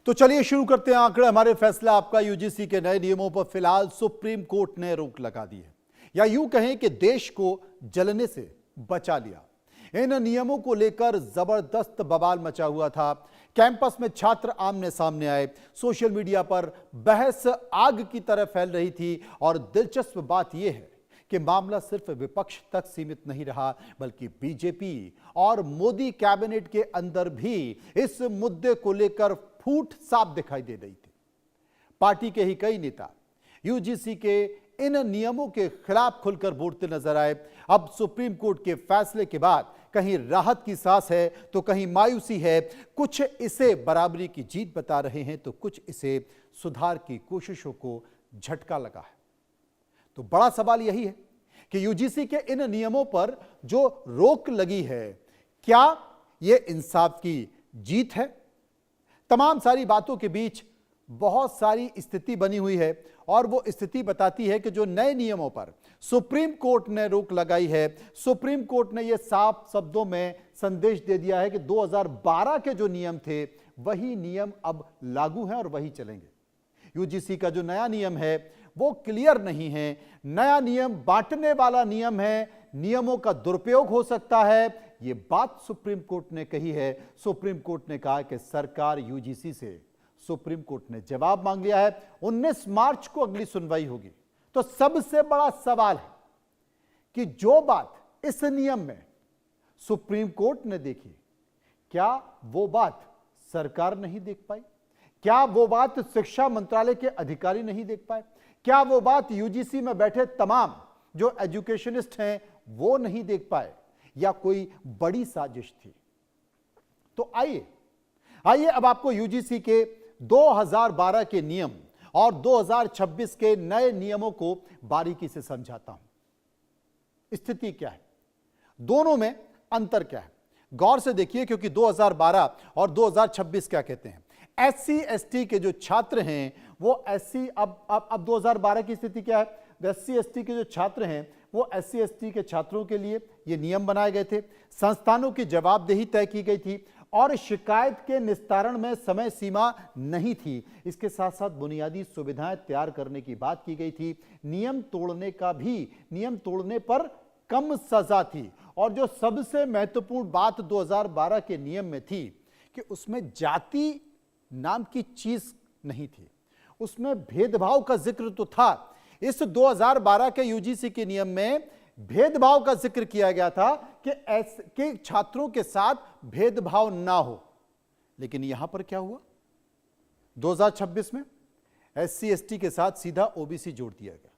तो चलिए शुरू करते हैं आंकड़े हमारे फैसला आपका। यूजीसी के नए नियमों पर फिलहाल सुप्रीम कोर्ट ने रोक लगा दी है, या यूं कहें कि देश को जलने से बचा लिया। इन नियमों को लेकर जबरदस्त बवाल मचा हुआ था। कैंपस में छात्र आमने सामने आए, सोशल मीडिया पर बहस आग की तरह फैल रही थी। और दिलचस्प बात यह है कि मामला सिर्फ विपक्ष तक सीमित नहीं रहा, बल्कि बीजेपी और मोदी कैबिनेट के अंदर भी इस मुद्दे को लेकर फूट साफ दिखाई दे रही थी। पार्टी के ही कई नेता यूजीसी के इन नियमों के खिलाफ खुलकर बोलते नजर आए। अब सुप्रीम कोर्ट के फैसले के बाद कहीं राहत की सांस है तो कहीं मायूसी है। कुछ इसे बराबरी की जीत बता रहे हैं तो कुछ इसे सुधार की कोशिशों को झटका लगा है। तो बड़ा सवाल यही है कि यूजीसी के इन नियमों पर जो रोक लगी है, क्या यह इंसाफ की जीत है? तमाम सारी बातों के बीच बहुत सारी स्थिति बनी हुई है और वो स्थिति बताती है कि जो नए नियमों पर सुप्रीम कोर्ट ने रोक लगाई है, सुप्रीम कोर्ट ने यह साफ शब्दों में संदेश दे दिया है कि 2012 के जो नियम थे वही नियम अब लागू हैं और वही चलेंगे। यूजीसी का जो नया नियम है वो क्लियर नहीं है। नया नियम बांटने वाला नियम है, नियमों का दुरुपयोग हो सकता है, ये बात सुप्रीम कोर्ट ने कही है। सुप्रीम कोर्ट ने कहा कि सरकार यूजीसी से सुप्रीम कोर्ट ने जवाब मांग लिया है। 19 मार्च को अगली सुनवाई होगी। तो सबसे बड़ा सवाल है कि जो बात इस नियम में सुप्रीम कोर्ट ने देखी, क्या वो बात सरकार नहीं देख पाई? क्या वो बात शिक्षा मंत्रालय के अधिकारी नहीं देख पाए? क्या वो बात यूजीसी में बैठे तमाम जो एजुकेशनिस्ट हैं वो नहीं देख पाए, या कोई बड़ी साजिश थी? तो आइए अब आपको यूजीसी के 2012 के नियम और 2026 के नए नियमों को बारीकी से समझाता हूं। स्थिति क्या है, दोनों में अंतर क्या है, गौर से देखिए, क्योंकि 2012 और 2026 क्या कहते हैं। एससी एसटी के जो छात्र हैं वो एससी, अब 2012 की स्थिति क्या है, एससी एसटी के जो छात्र हैं वो एससी एसटी के छात्रों के लिए ये नियम बनाए गए थे। संस्थानों की जवाबदेही तय की गई थी और शिकायत के निस्तारण में समय सीमा नहीं थी। इसके साथ साथ बुनियादी सुविधाएं तैयार करने की बात की गई थी। नियम तोड़ने पर कम सजा थी। और जो सबसे महत्वपूर्ण बात 2012 के नियम में थी कि उसमें जाति नाम की चीज नहीं थी, उसमें भेदभाव का जिक्र तो था। इस 2012 के यूजीसी के नियम में भेदभाव का जिक्र किया गया था कि छात्रों के साथ भेदभाव ना हो। लेकिन यहां पर क्या हुआ, 2026 में एससी एसटी के साथ सीधा ओबीसी जोड़ दिया गया,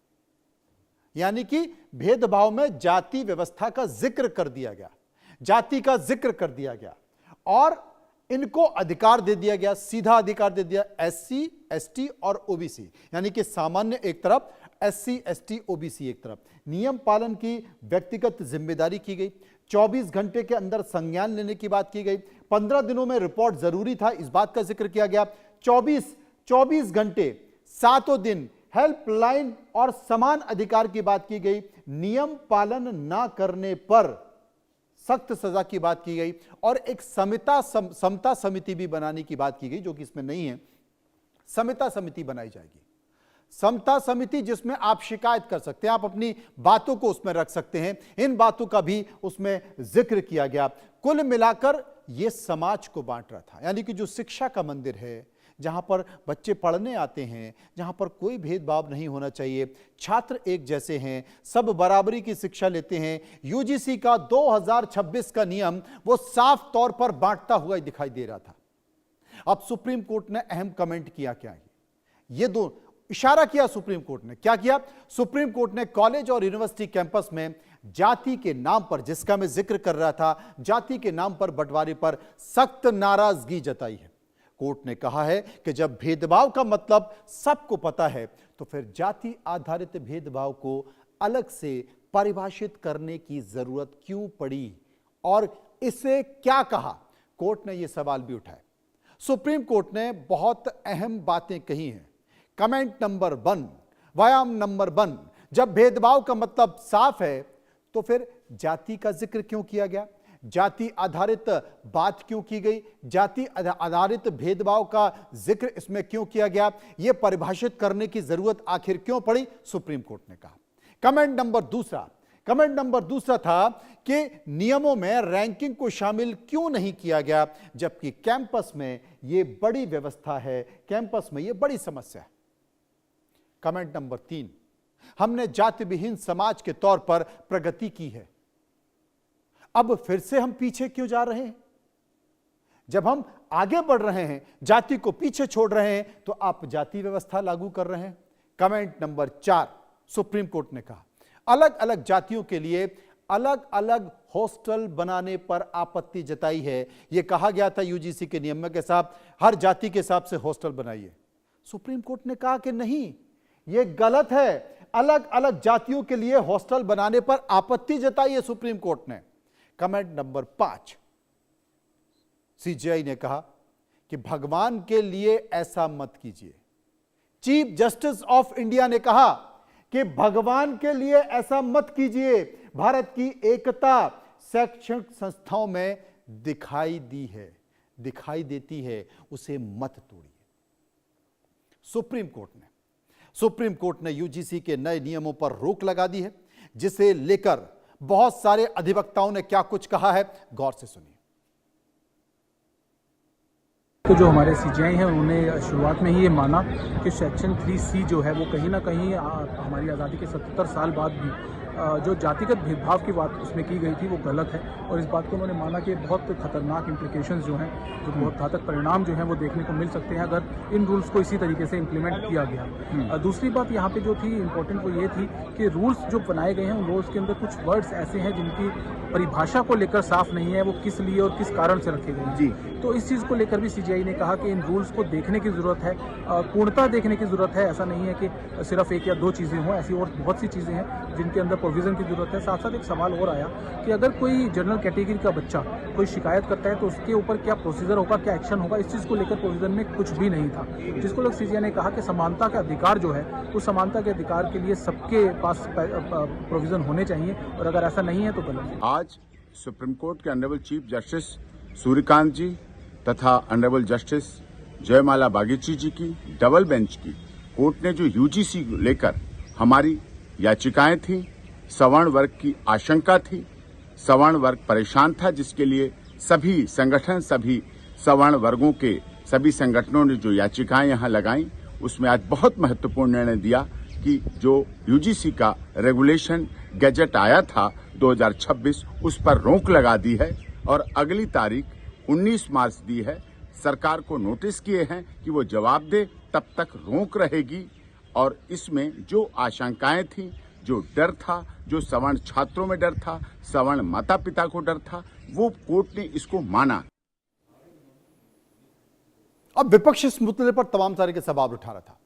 यानी कि भेदभाव में जाति व्यवस्था का जिक्र कर दिया गया, जाति का जिक्र कर दिया गया और इनको अधिकार दे दिया गया, सीधा अधिकार दे दिया एससी एसटी और ओबीसी, यानी कि सामान्य एक तरफ, एससी एसटी ओबीसी एक तरफ। नियम पालन की व्यक्तिगत जिम्मेदारी की गई। 24 घंटे के अंदर संज्ञान लेने की बात की गई। 15 दिनों में रिपोर्ट जरूरी था, इस बात का जिक्र किया गया। 24 घंटे 7 दिन हेल्पलाइन और समान अधिकार की बात की गई। नियम पालन ना करने पर सख्त सजा की बात की गई और एक समता समिति भी बनाने की बात की गई, जो कि इसमें नहीं है। समता समिति बनाई जाएगी, समता समिति जिसमें आप शिकायत कर सकते हैं, आप अपनी बातों को उसमें रख सकते हैं। इन बातों का भी उसमें जिक्र किया गया। कुल मिलाकर यह समाज को बांट रहा था, यानी कि जो शिक्षा का मंदिर है, जहां पर बच्चे पढ़ने आते हैं, जहां पर कोई भेदभाव नहीं होना चाहिए, छात्र एक जैसे हैं, सब बराबरी की शिक्षा लेते हैं। यूजीसी का 2026 का नियम वो साफ तौर पर बांटता हुआ दिखाई दे रहा था। अब सुप्रीम कोर्ट ने अहम कमेंट किया, क्या है ये दो इशारा किया सुप्रीम कोर्ट ने, क्या किया? सुप्रीम कोर्ट ने कॉलेज और यूनिवर्सिटी कैंपस में जाति के नाम पर, जिसका मैं जिक्र कर रहा था, जाति के नाम पर बंटवारे पर सख्त नाराजगी जताई है। कोर्ट ने कहा है कि जब भेदभाव का मतलब सबको पता है तो फिर जाति आधारित भेदभाव को अलग से परिभाषित करने की जरूरत क्यों पड़ी और इसे क्या कहा? कोर्ट ने यह सवाल भी उठाया। सुप्रीम कोर्ट ने बहुत अहम बातें कही हैं। कमेंट नंबर 1, व्यायाम नंबर 1, जब भेदभाव का मतलब साफ है तो फिर जाति का जिक्र क्यों किया गया? जाति आधारित बात क्यों की गई, जाति आधारित भेदभाव का जिक्र इसमें क्यों किया गया, यह परिभाषित करने की जरूरत आखिर क्यों पड़ी, सुप्रीम कोर्ट ने कहा। कमेंट नंबर दूसरा था कि नियमों में रैंकिंग को शामिल क्यों नहीं किया गया, जबकि कैंपस में यह बड़ी व्यवस्था है, कैंपस में यह बड़ी समस्या है। कमेंट नंबर 3, हमने जाति विहीन समाज के तौर पर प्रगति की है, अब फिर से हम पीछे क्यों जा रहे हैं? जब हम आगे बढ़ रहे हैं, जाति को पीछे छोड़ रहे हैं, तो आप जाति व्यवस्था लागू कर रहे हैं। कमेंट नंबर 4, सुप्रीम कोर्ट ने कहा अलग अलग जातियों के लिए अलग अलग हॉस्टल बनाने पर आपत्ति जताई है। यह कहा गया था यूजीसी के नियम के साथ हर जाति के हिसाब से हॉस्टल बनाइए। सुप्रीम कोर्ट ने कहा कि नहीं, यह गलत है, अलग अलग जातियों के लिए हॉस्टल बनाने पर आपत्ति जताई है सुप्रीम कोर्ट ने। कमेंट नंबर 5, सीजीआई ने कहा कि भगवान के लिए ऐसा मत कीजिए। चीफ जस्टिस ऑफ इंडिया ने कहा कि भगवान के लिए ऐसा मत कीजिए, भारत की एकता शैक्षणिक संस्थाओं में दिखाई देती है, उसे मत तोड़िए। सुप्रीम कोर्ट ने यूजीसी के नए नियमों पर रोक लगा दी है, जिसे लेकर बहुत सारे अधिवक्ताओं ने क्या कुछ कहा है, गौर से सुनिए। तो जो हमारे सीजीआई हैं उन्होंने शुरुआत में ही ये माना कि सेक्शन 3C जो है वो कहीं ना कहीं हमारी आज़ादी के 77 साल बाद भी जो जातिगत भेदभाव की बात उसमें की गई थी वो गलत है, और इस बात को उन्होंने माना कि बहुत खतरनाक इम्प्लिकेशंस जो हैं, जो बहुत घातक परिणाम जो हैं वो देखने को मिल सकते हैं अगर इन रूल्स को इसी तरीके से इम्प्लीमेंट किया गया। दूसरी बात यहाँ पे जो थी इम्पोर्टेंट वो ये थी कि रूल्स जो बनाए गए हैं उन रूल्स के अंदर कुछ वर्ड्स ऐसे हैं जिनकी परिभाषा को लेकर साफ नहीं है, वो किस लिए और किस कारण से रखे गए जी। तो इस चीज़ को लेकर भी सीजीआई ने कहा कि इन रूल्स को देखने की ज़रूरत है, पूर्णतः देखने की ज़रूरत है। ऐसा नहीं है कि सिर्फ एक या दो चीज़ें हों, ऐसी और बहुत सी चीज़ें हैं जिनके अंदर प्रोविज़न की ज़रूरत है। साथ साथ एक सवाल और आया कि अगर कोई जनरल कैटेगरी का बच्चा कोई शिकायत करता है तो उसके ऊपर क्या प्रोसीजर होगा, क्या एक्शन होगा, इस चीज़ को लेकर प्रोविज़न में कुछ भी नहीं था, जिसको लोग सीजीआई ने कहा कि समानता का अधिकार जो है उस समानता के अधिकार के लिए सबके पास प्रोविज़न होने चाहिए, और अगर ऐसा नहीं है तो गलत है। आज सुप्रीम कोर्ट के ऑनरेबल चीफ जस्टिस सूर्यकांत जी तथा ऑनरेबल जस्टिस जयमाला बागीची जी की डबल बेंच की कोर्ट ने जो यूजीसी लेकर हमारी याचिकाएं थी, सवर्ण वर्ग की आशंका थी, सवर्ण वर्ग परेशान था, जिसके लिए सभी संगठन, सभी सवर्ण वर्गों के सभी संगठनों ने जो याचिकाएं यहां लगाई, उसमें आज बहुत महत्वपूर्ण निर्णय दिया कि जो यूजीसी का रेगुलेशन गैजेट आया था 2026 उस पर रोक लगा दी है, और अगली तारीख 19 मार्च दी है। सरकार को नोटिस किए हैं कि वो जवाब दे, तब तक रोक रहेगी। और इसमें जो आशंकाएं थी, जो डर था, जो सवर्ण छात्रों में डर था, सवर्ण माता पिता को डर था, वो कोर्ट ने इसको माना। अब विपक्ष इस मुद्दे पर तमाम तरह के सवाल उठा रहा था,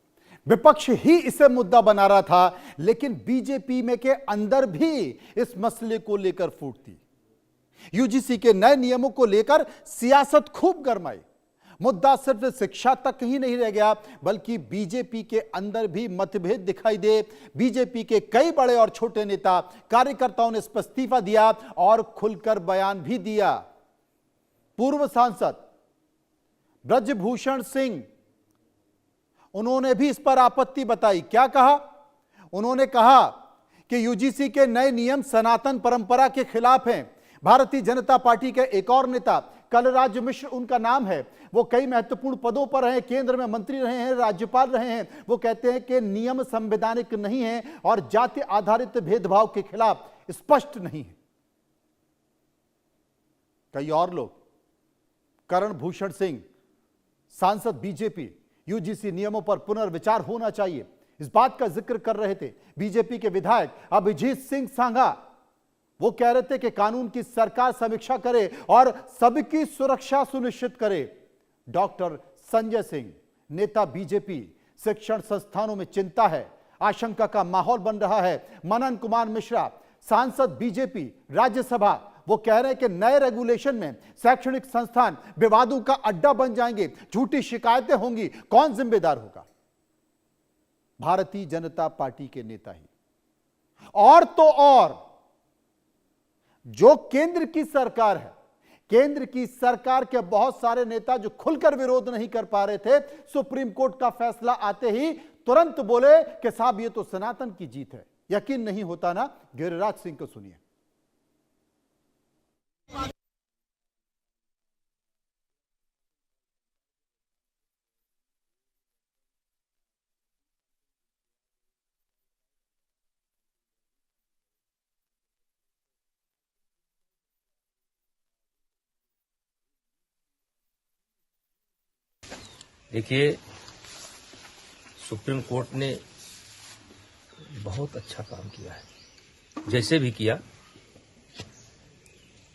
विपक्ष ही इसे मुद्दा बना रहा था, लेकिन बीजेपी में के अंदर भी इस मसले को लेकर फूट थी। यूजीसी के नए नियमों को लेकर सियासत खूब गरमाई। मुद्दा सिर्फ शिक्षा तक ही नहीं रह गया, बल्कि बीजेपी के अंदर भी मतभेद दिखाई दे। बीजेपी के कई बड़े और छोटे नेता कार्यकर्ताओं ने इस पर इस्तीफा दिया और खुलकर बयान भी दिया। पूर्व सांसद ब्रजभूषण सिंह, उन्होंने भी इस पर आपत्ति बताई। क्या कहा? उन्होंने कहा कि यूजीसी के नए नियम सनातन परंपरा के खिलाफ हैं। भारतीय जनता पार्टी के एक और नेता कलराज मिश्र उनका नाम है, वो कई महत्वपूर्ण पदों पर रहे, केंद्र में मंत्री रहे हैं, राज्यपाल रहे हैं। वो कहते हैं कि नियम संवैधानिक नहीं है और जाति आधारित भेदभाव के खिलाफ स्पष्ट नहीं है। कई और लोग, करण भूषण सिंह, सांसद बीजेपी, यूजीसी नियमों पर पुनर्विचार होना चाहिए, इस बात का जिक्र कर रहे थे। बीजेपी के विधायक अभिजीत सिंह सांघा, वो कह रहे थे कि कानून की सरकार समीक्षा करे और सबकी सुरक्षा सुनिश्चित करे। डॉक्टर संजय सिंह, नेता बीजेपी, शिक्षण संस्थानों में चिंता है, आशंका का माहौल बन रहा है। मनन कुमार मिश्रा, सांसद बीजेपी, राज्यसभा, वो कह रहे हैं कि नए रेगुलेशन में शैक्षणिक संस्थान विवादों का अड्डा बन जाएंगे, झूठी शिकायतें होंगी, कौन जिम्मेदार होगा? भारतीय जनता पार्टी के नेता ही। और तो और जो केंद्र की सरकार है, केंद्र की सरकार के बहुत सारे नेता जो खुलकर विरोध नहीं कर पा रहे थे, सुप्रीम कोर्ट का फैसला आते ही तुरंत बोले कि साहब ये तो सनातन की जीत है। यकीन नहीं होता ना? गिरिराज सिंह को सुनिए। देखिए, सुप्रीम कोर्ट ने बहुत अच्छा काम किया है, जैसे भी किया,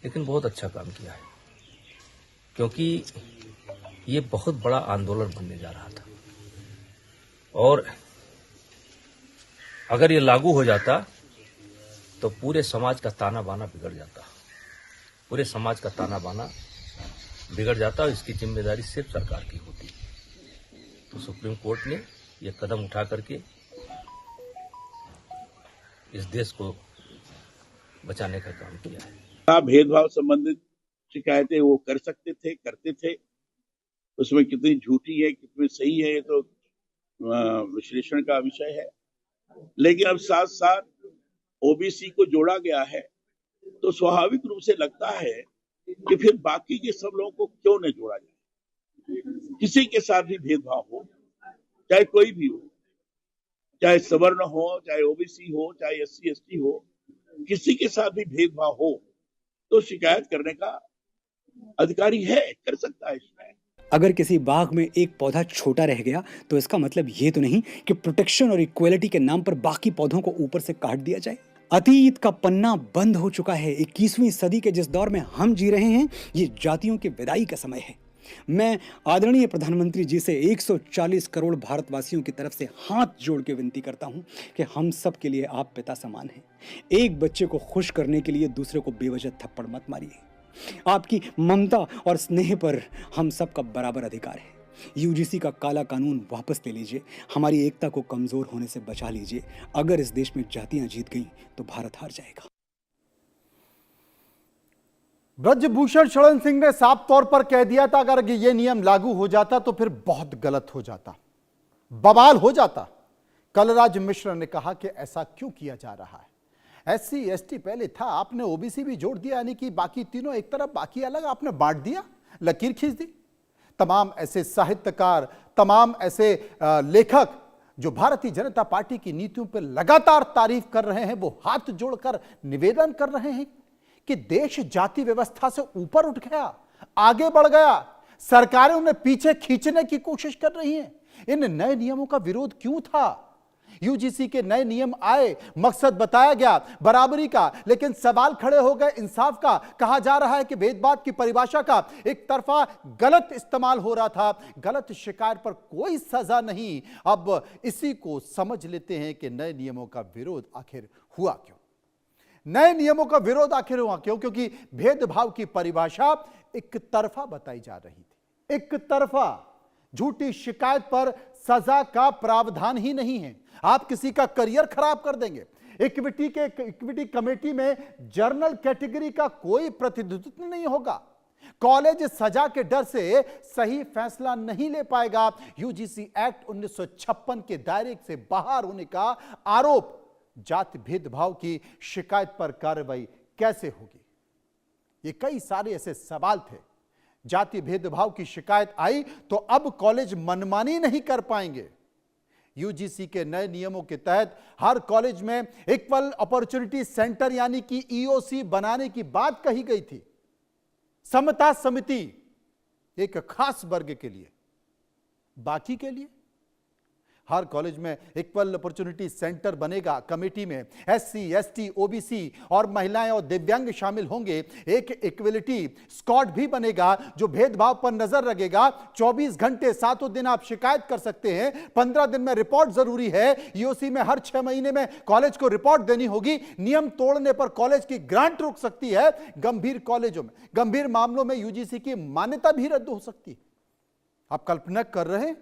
लेकिन बहुत अच्छा काम किया है, क्योंकि ये बहुत बड़ा आंदोलन बनने जा रहा था और अगर ये लागू हो जाता तो पूरे समाज का ताना बाना बिगड़ जाता, पूरे समाज का ताना बाना बिगड़ जाता और इसकी जिम्मेदारी सिर्फ सरकार की होती। तो सुप्रीम कोर्ट ने यह कदम उठा करके इस देश को बचाने का काम किया है। भेदभाव संबंधित शिकायतें वो कर सकते थे, करते थे। उसमें कितनी झूठी है, कितनी सही है, ये तो विश्लेषण का विषय है। लेकिन अब साथ साथ ओबीसी को जोड़ा गया है, तो स्वाभाविक रूप से लगता है कि फिर बाकी के सब लोगों को क्यों न जोड़ा जाए। किसी के साथ भी भेदभाव हो, चाहे कोई भी हो, चाहे सवर्ण हो, चाहे ओबीसी हो, चाहे एससी एसटी हो, किसी के साथ भी भेदभाव हो तो शिकायत करने का अधिकारी है, कर सकता है शिकायत। अगर किसी बाग में एक पौधा छोटा रह गया तो इसका मतलब ये तो नहीं कि प्रोटेक्शन और इक्वलिटी के नाम पर बाकी पौधों को ऊपर से काट दिया जाए। अतीत का पन्ना बंद हो चुका है। 21वीं सदी के जिस दौर में हम जी रहे हैं, ये जातियों की विदाई का समय है। मैं आदरणीय प्रधानमंत्री जी से 140 करोड़ भारतवासियों की तरफ से हाथ जोड़ के विनती करता हूं कि हम सब के लिए आप पिता समान हैं। एक बच्चे को खुश करने के लिए दूसरे को बेवजह थप्पड़ मत मारिए। आपकी ममता और स्नेह पर हम सब का बराबर अधिकार है। यूजीसी का काला कानून वापस ले लीजिए, हमारी एकता को कमजोर होने से बचा लीजिए। अगर इस देश में जातियां जीत गईं तो भारत हार जाएगा। ब्रजभूषण शरण सिंह ने साफ तौर पर कह दिया था अगर ये नियम लागू हो जाता तो फिर बहुत गलत हो जाता, बवाल हो जाता। कलराज मिश्र ने कहा कि ऐसा क्यों किया जा रहा है। एससी एसटी पहले था, आपने ओबीसी भी जोड़ दिया, यानी कि बाकी तीनों एक तरफ बाकी अलग, आपने बांट दिया, लकीर खींच दी। तमाम ऐसे साहित्यकार, तमाम ऐसे लेखक जो भारतीय जनता पार्टी की नीतियों पर लगातार तारीफ कर रहे हैं, वो हाथ जोड़कर निवेदन कर रहे हैं कि देश जाति व्यवस्था से ऊपर उठ गया, आगे बढ़ गया, सरकारें उन्हें पीछे खींचने की कोशिश कर रही हैं। इन नए नियमों का विरोध क्यों था? यूजीसी के नए नियम आए, मकसद बताया गया बराबरी का, लेकिन सवाल खड़े हो गए इंसाफ का। कहा जा रहा है कि भेदभाव की परिभाषा का एक तरफा गलत इस्तेमाल हो रहा था, गलत शिकायत पर कोई सजा नहीं। अब इसी को समझ लेते हैं कि नए नियमों का विरोध आखिर हुआ क्यों। नए नियमों का विरोध आखिर हुआ क्यों? क्योंकि भेदभाव की परिभाषा एक तरफा बताई जा रही थी। एक तरफा झूठी शिकायत पर सजा का प्रावधान ही नहीं है। आप किसी का करियर खराब कर देंगे। इक्विटी कमेटी में जर्नल कैटेगरी का कोई प्रतिनिधित्व नहीं होगा। कॉलेज सजा के डर से सही फैसला नहीं ले पाएगा। यूजीसी एक्ट 1956 के दायरे से बाहर होने का आरोप, जाति भेदभाव की शिकायत पर कार्रवाई कैसे होगी? ये कई सारे ऐसे सवाल थे। जाति भेदभाव की शिकायत आई तो अब कॉलेज मनमानी नहीं कर पाएंगे। यूजीसी के नए नियमों के तहत हर कॉलेज में इक्वल अपॉर्चुनिटी सेंटर यानी कि ईओसी बनाने की बात कही गई थी। समता समिति एक खास वर्ग के लिए, बाकी के लिए हर कॉलेज में इक्वल अपॉर्चुनिटी सेंटर बनेगा। कमेटी में एससी एसटी ओबीसी और महिलाएं और दिव्यांग शामिल होंगे। एक इक्वलिटी स्क्वाड भी बनेगा जो भेदभाव पर नजर रखेगा। 24 घंटे 7 दिन आप शिकायत कर सकते हैं। 15 दिन में रिपोर्ट जरूरी है। ईओसी में हर 6 महीने में कॉलेज को रिपोर्ट देनी होगी। नियम तोड़ने पर कॉलेज की ग्रांट रुक सकती है। गंभीर कॉलेजों में, गंभीर मामलों में यूजीसी की मान्यता भी रद्द हो सकती है। आप कल्पना कर रहे हैं,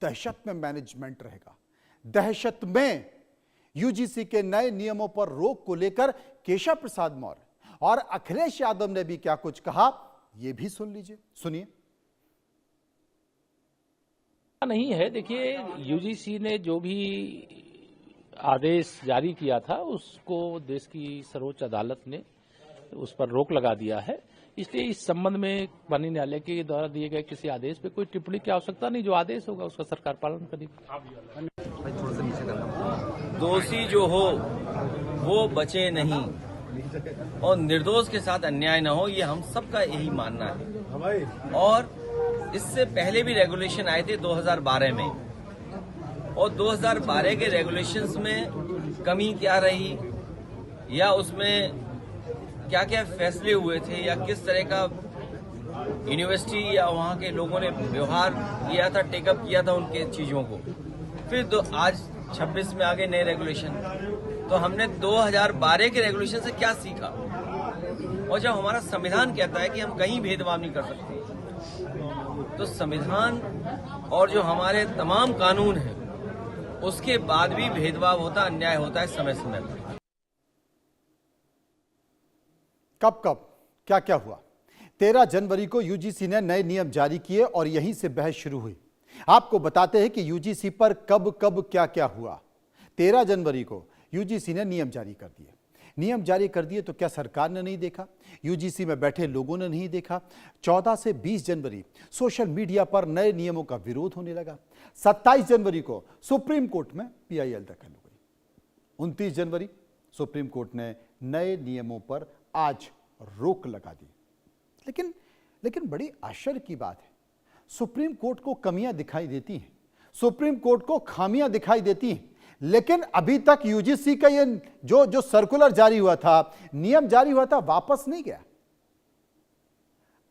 दहशत में मैनेजमेंट रहेगा। दहशत में यूजीसी के नए नियमों पर रोक को लेकर केशव प्रसाद मौर्य और अखिलेश यादव ने भी क्या कुछ कहा, यह भी सुन लीजिए, सुनिए। नहीं है, देखिए यूजीसी ने जो भी आदेश जारी किया था उसको देश की सर्वोच्च अदालत ने उस पर रोक लगा दिया है, इसलिए इस संबंध में माननीय न्यायालय के द्वारा दिए गए किसी आदेश पे कोई टिप्पणी की आवश्यकता नहीं। जो आदेश होगा उसका सरकार पालन करेगी। दोषी जो हो वो बचे नहीं और निर्दोष के साथ अन्याय न हो, ये हम सबका यही मानना है। और इससे पहले भी रेगुलेशन आए थे 2012 में, और 2012 के रेगुलेशंस में कमी क्या रही या उसमें क्या क्या फैसले हुए थे या किस तरह का यूनिवर्सिटी या वहाँ के लोगों ने व्यवहार किया था, टेकअप किया था उनके चीजों को। फिर आज 26 में आ गए नए रेगुलेशन, तो हमने 2012 के रेगुलेशन से क्या सीखा? और जब हमारा संविधान कहता है कि हम कहीं भेदभाव नहीं कर सकते, तो संविधान और जो हमारे तमाम कानून हैं उसके बाद भी भेदभाव होता, अन्याय होता है समय समय पर। कब कब क्या क्या हुआ? 13 जनवरी को यूजीसी ने नए नियम जारी किए और यहीं से बहस शुरू हुई। आपको बताते हैं कि यूजीसी पर कब कब क्या क्या हुआ। 13 जनवरी को यूजीसी ने नियम जारी कर दिए। नियम जारी कर दिए तो क्या सरकार ने नहीं देखा? यूजीसी में बैठे लोगों ने नहीं देखा? 14 से 20 जनवरी सोशल मीडिया पर नए नियमों का विरोध होने लगा। 27 जनवरी को सुप्रीम कोर्ट में पीआईएल दाखिल हो गई। 29 जनवरी सुप्रीम कोर्ट ने नए नियमों पर आज रोक लगा दी। लेकिन बड़ी आश्चर्य की बात है, सुप्रीम कोर्ट को कमियां दिखाई देती हैं, सुप्रीम कोर्ट को खामियां दिखाई देती हैं, लेकिन अभी तक यूजीसी का ये जो सर्कुलर जारी हुआ था, नियम जारी हुआ था, वापस नहीं गया।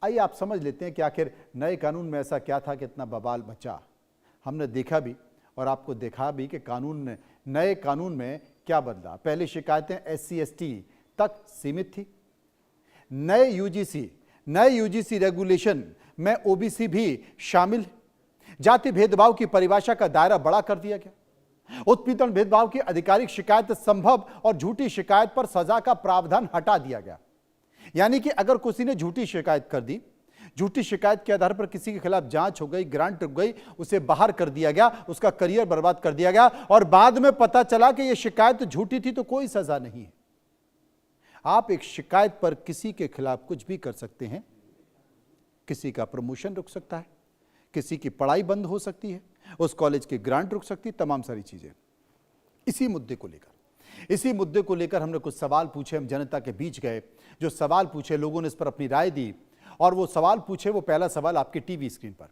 आइए आप समझ लेते हैं कि आखिर नए कानून में ऐसा क्या था कि इतना बवाल मचा। हमने देखा भी और आपको देखा भी कि नए कानून में क्या बदला। पहले शिकायतें SC ST तक सीमित थी। नए यूजीसी रेगुलेशन में OBC भी शामिल। जाति भेदभाव की परिभाषा का दायरा बड़ा कर दिया गया। उत्पीड़न भेदभाव की आधिकारिक शिकायत संभव और झूठी शिकायत पर सजा का प्रावधान हटा दिया गया। यानी कि अगर किसी ने झूठी शिकायत कर दी, झूठी शिकायत के आधार पर किसी के खिलाफ जांच हो गई, ग्रांट रुक गई, उसे बाहर कर दिया गया, उसका करियर बर्बाद कर दिया गया और बाद में पता चला कि यह शिकायत झूठी थी, तो कोई सजा नहीं है। आप एक शिकायत पर किसी के खिलाफ कुछ भी कर सकते हैं। किसी का प्रमोशन रुक सकता है, किसी की पढ़ाई बंद हो सकती है, उस कॉलेज की ग्रांट रुक सकती है, तमाम सारी चीजें। इसी मुद्दे को लेकर हमने कुछ सवाल पूछे। हम जनता के बीच गए, जो सवाल पूछे लोगों ने इस पर अपनी राय दी और वो सवाल पूछे। वो पहला सवाल आपके टीवी स्क्रीन पर।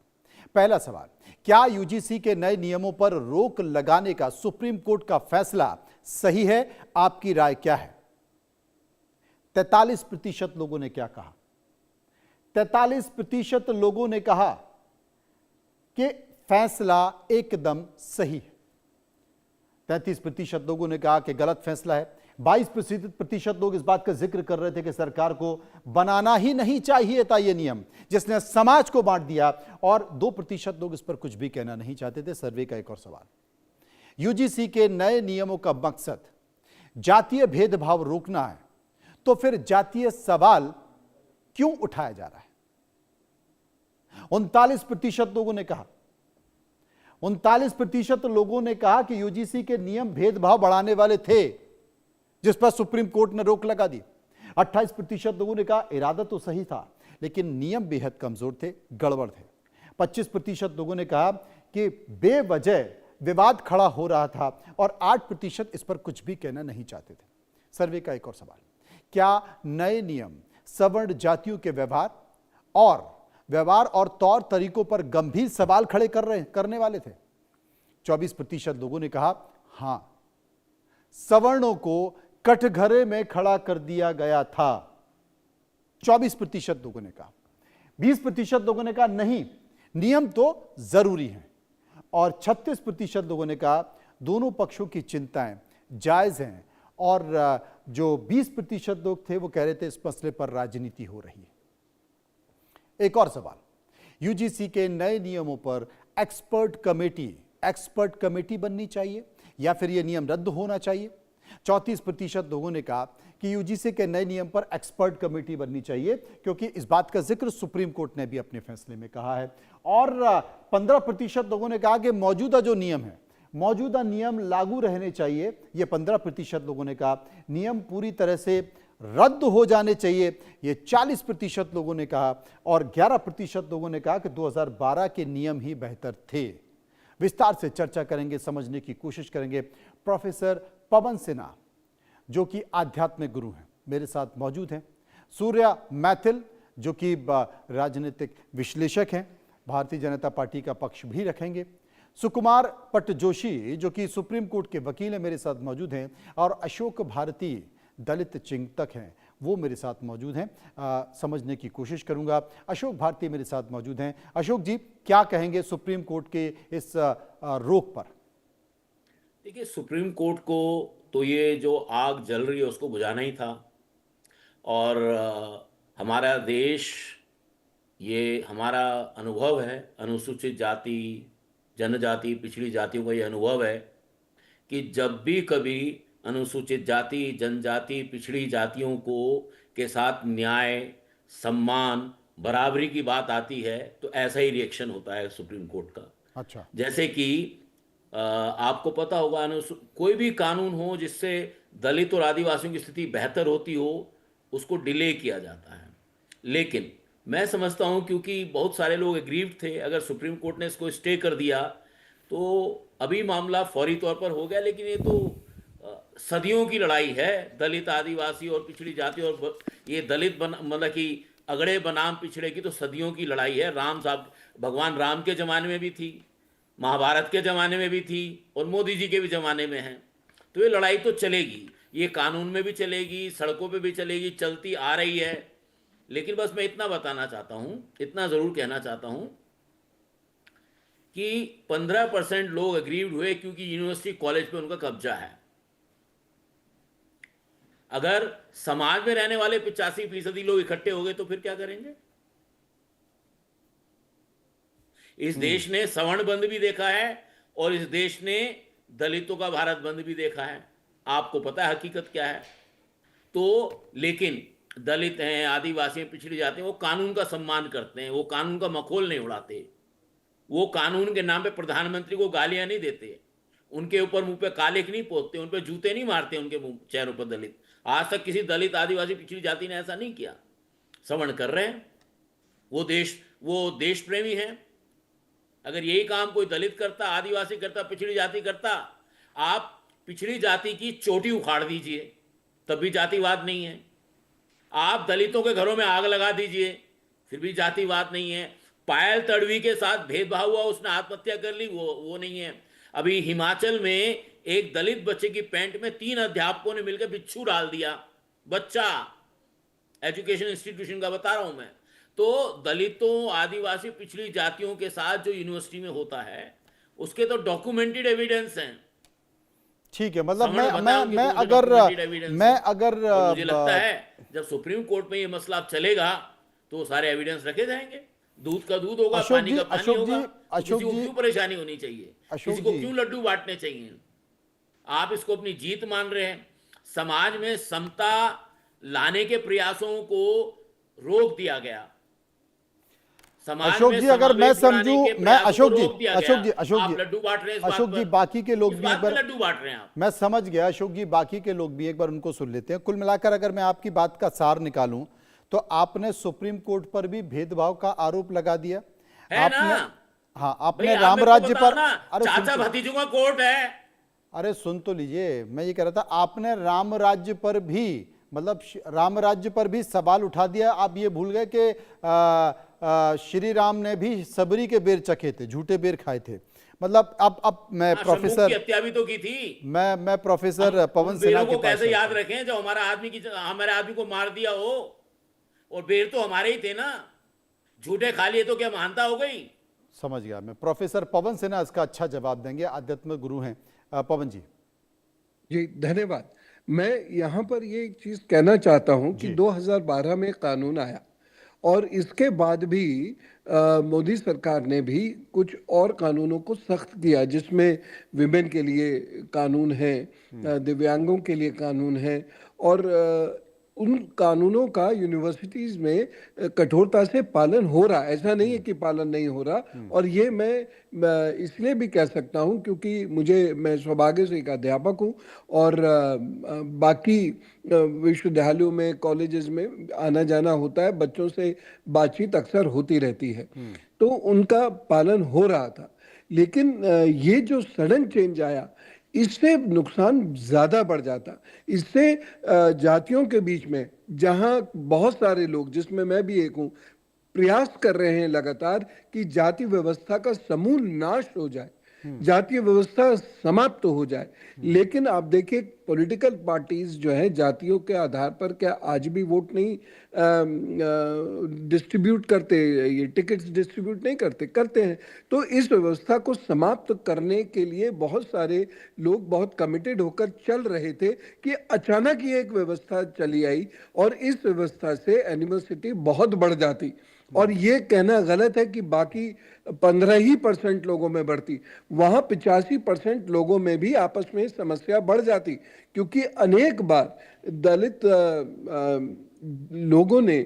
पहला सवाल, क्या यूजीसी के नए नियमों पर रोक लगाने का सुप्रीम कोर्ट का फैसला सही है? आपकी राय क्या है? 43% लोगों ने क्या कहा? 43% लोगों ने कहा कि फैसला एकदम सही है। 33% लोगों ने कहा कि गलत फैसला है। 22% लोग इस बात का जिक्र कर रहे थे कि सरकार को बनाना ही नहीं चाहिए था यह नियम जिसने समाज को बांट दिया, और 2% लोग इस पर कुछ भी कहना नहीं चाहते थे। सर्वे का एक और सवाल, यूजीसी के नए नियमों का मकसद जातीय भेदभाव रोकना है, तो फिर जातीय सवाल क्यों उठाया जा रहा है? 39% लोगों ने कहा 39% लोगों ने कहा कि यूजीसी के नियम भेदभाव बढ़ाने वाले थे, जिस पर सुप्रीम कोर्ट ने रोक लगा दी। 28% लोगों ने कहा इरादा तो सही था लेकिन नियम बेहद कमजोर थे, गड़बड़ थे। 25% लोगों ने कहा कि बेवजह विवाद खड़ा हो रहा था और 8% इस पर कुछ भी कहना नहीं चाहते थे। सर्वे का एक और सवाल, क्या नए नियम सवर्ण जातियों के व्यवहार और तौर तरीकों पर गंभीर सवाल खड़े करने वाले थे? 24% लोगों ने कहा हां, सवर्णों को कटघरे में खड़ा कर दिया गया था। 24% लोगों ने कहा। 20% लोगों ने कहा नहीं, नियम तो जरूरी है, और 36% लोगों ने कहा दोनों पक्षों की चिंताएं जायज हैं, और जो 20% लोग थे वो कह रहे थे इस मसले पर राजनीति हो रही है। एक और सवाल, यूजीसी के नए नियमों पर एक्सपर्ट कमेटी बननी चाहिए या फिर यह नियम रद्द होना चाहिए? 34% लोगों ने कहा कि यूजीसी के नए नियम पर एक्सपर्ट कमेटी बननी चाहिए, क्योंकि इस बात का जिक्र सुप्रीम कोर्ट ने भी अपने फैसले में कहा है। और 15% लोगों ने कहा कि मौजूदा जो नियम है, मौजूदा नियम लागू रहने चाहिए। ये 15% लोगों ने कहा। नियम पूरी तरह से रद्द हो जाने चाहिए, ये 40% लोगों ने कहा। और 11% लोगों ने कहा कि 2012 के नियम ही बेहतर थे। विस्तार से चर्चा करेंगे, समझने की कोशिश करेंगे। प्रोफेसर पवन सिन्हा, जो कि आध्यात्मिक गुरु हैं, मेरे साथ मौजूद हैं। सूर्या मैथिल, जो कि राजनीतिक विश्लेषक हैं, भारतीय जनता पार्टी का पक्ष भी रखेंगे। सुकुमार पटजोशी, जो कि सुप्रीम कोर्ट के वकील हैं, मेरे साथ मौजूद हैं। और अशोक भारती, दलित चिंतक हैं, वो मेरे साथ मौजूद हैं। समझने की कोशिश करूंगा। अशोक भारती मेरे साथ मौजूद हैं। अशोक जी, क्या कहेंगे सुप्रीम कोर्ट के इस रोक पर? देखिए, सुप्रीम कोर्ट को तो ये जो आग जल रही है उसको बुझाना ही था। और हमारा देश, ये हमारा अनुभव है, अनुसूचित जाति, जनजाति, पिछड़ी जातियों का ये अनुभव है कि जब भी कभी अनुसूचित जाति, जनजाति, पिछड़ी जातियों को के साथ न्याय, सम्मान, बराबरी की बात आती है तो ऐसा ही रिएक्शन होता है सुप्रीम कोर्ट का। अच्छा। जैसे कि आपको पता होगा, कोई भी कानून हो जिससे दलित और आदिवासियों की स्थिति बेहतर होती हो, उसको डिले किया जाता है। लेकिन मैं समझता हूं क्योंकि बहुत सारे लोग एग्रीव्ड थे, अगर सुप्रीम कोर्ट ने इसको स्टे कर दिया तो अभी मामला फौरी तौर पर हो गया। लेकिन ये तो सदियों की लड़ाई है, दलित, आदिवासी और पिछड़ी जाति। और ये दलित मतलब कि अगड़े बनाम पिछड़े की तो सदियों की लड़ाई है। राम साहब, भगवान राम के ज़माने में भी थी, महाभारत के ज़माने में भी थी, और मोदी जी के भी ज़माने में है। तो ये लड़ाई तो चलेगी, ये कानून में भी चलेगी, सड़कों पे भी चलेगी, चलती आ रही है। लेकिन बस मैं इतना बताना चाहता हूँ, इतना ज़रूर कहना चाहता हूँ कि 15% लोग एग्रीव्ड हुए क्योंकि यूनिवर्सिटी कॉलेज पे उनका कब्जा है। अगर समाज में रहने वाले 85% लोग इकट्ठे हो गए तो फिर क्या करेंगे? इस देश ने सवर्ण बंद भी देखा है और इस देश ने दलितों का भारत बंद भी देखा है। आपको पता है हकीकत क्या है। तो लेकिन दलित हैं, आदिवासी हैं, पिछड़ी जाते हैं, वो कानून का सम्मान करते हैं, वो कानून का मखौल नहीं उड़ाते, वो कानून के नाम पे प्रधानमंत्री को गालियां नहीं देते, उनके ऊपर मुंह पे कालिक नहीं पोतते, उन पे जूते नहीं मारते उनके मुंह चेहरों पर दलित। आज तक किसी दलित, आदिवासी, पिछड़ी जाति ने ऐसा नहीं किया। सवर्ण कर रहे हैं, वो देश प्रेमी हैं। अगर यही काम कोई दलित करता, आदिवासी करता, पिछड़ी जाति करता, आप पिछड़ी जाति की चोटी उखाड़ दीजिए, तब भी जातिवाद नहीं है। आप दलितों के घरों में आग लगा दीजिए, फिर भी जातिवाद नहीं है। पायल तड़वी के साथ भेदभाव हुआ, उसने आत्महत्या कर ली, वो नहीं है। अभी हिमाचल में एक दलित बच्चे की पैंट में 3 अध्यापकों ने मिलकर बिच्छू डाल दिया। बच्चा, एजुकेशन इंस्टीट्यूशन का बता रहा हूं मैं। तो दलितों, आदिवासी, पिछड़ी जातियों के साथ जो यूनिवर्सिटी में होता है, उसके तो डॉक्यूमेंटेड एविडेंस हैं। ठीक है, मतलब मैं अगर मुझे लगता है जब सुप्रीम कोर्ट में ये मसला चलेगा तो सारे एविडेंस रखे जाएंगे। दूध का दूध होगा, पानी का पानी होगा। किसी को क्यों परेशानी होनी चाहिए? किसी को क्यों लड्डू बांटने चाहिए? आप इसको अपनी जीत मान रहे हैं। समाज में समता लाने के प्रयासों को रोक दिया गया। अशोक जी, अगर मैं समझूं, मैं अशोक जी, बाकी के लोग भी एक बार लड्डू बांट रहे हैं आप। मैं समझ गया अशोक जी, बाकी के लोग भी एक बार उनको सुन लेते हैं। कुल मिलाकर अगर मैं आपकी बात का सार निकालूं तो आपने सुप्रीम कोर्ट पर भी भेदभाव का आरोप लगा दिया है आपने ना? हाँ, आपने राम राज्य पर, अरे चाचा भतीजों का कोर्ट है। अरे सुन तो लीजिए, मैं ये कह रहा था आपने राम राज्य पर भी, मतलब राम राज्य पर भी सवाल उठा दिया। आप ये भूल गए कि श्री राम ने भी सबरी के बेर चखे थे, झूठे बेर खाए थे। मतलब अब मैं प्रोफेसर, हत्या भी तो की थी। मैं प्रोफेसर पवन सिन्हा के पास कैसे याद रखें जब हमारे आदमी को मार दिया हो, और बेर तो हमारे ही थे ना। झूठे खा लिए तो क्या महानता हो गई? समझ गया मैं। प्रोफेसर पवन सिन्हा इसका अच्छा जवाब देंगे, आध्यात्मिक गुरु हैं। पवन जी। जी धन्यवाद। मैं यहाँ पर ये एक चीज कहना चाहता हूँ कि 2012 में कानून आया और इसके बाद भी मोदी सरकार ने भी कुछ और कानूनों को सख्त किया, जिसमें विमेन के लिए कानून है, दिव्यांगों के लिए कानून है, और उन कानूनों का यूनिवर्सिटीज में कठोरता से पालन हो रहा है, ऐसा नहीं है कि पालन नहीं हो रहा। और ये मैं इसलिए भी कह सकता हूँ क्योंकि मैं सौभाग्य से एक अध्यापक हूँ और बाकी विश्वविद्यालयों में, कॉलेजेस में आना जाना होता है, बच्चों से बातचीत अक्सर होती रहती है, तो उनका पालन हो रहा था। लेकिन ये जो सडन चेंज आया, इससे नुकसान ज्यादा बढ़ जाता। इससे जातियों के बीच में, जहां बहुत सारे लोग, जिसमें मैं भी एक हूं, प्रयास कर रहे हैं लगातार कि जाति व्यवस्था का समूल नाश हो जाए, जातीय व्यवस्था समाप्त हो जाए। लेकिन आप देखिए पॉलिटिकल पार्टीज जो है जातियों के आधार पर क्या आज भी वोट नहीं डिस्ट्रीब्यूट करते, ये टिकट्स डिस्ट्रीब्यूट नहीं करते हैं। तो इस व्यवस्था को समाप्त करने के लिए बहुत सारे लोग बहुत कमिटेड होकर चल रहे थे कि अचानक ये एक व्यवस्था चली आई और इस व्यवस्था से एनिमोसिटी बहुत बढ़ जाती। और ये कहना गलत है कि बाकी 15% लोगों में बढ़ती, वहां 85% लोगों में भी आपस में समस्या बढ़ जाती, क्योंकि अनेक बार दलित लोगों ने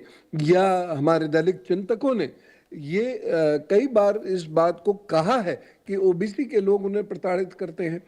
या हमारे दलित चिंतकों ने ये कई बार इस बात को कहा है कि ओबीसी के लोग उन्हें प्रताड़ित करते हैं।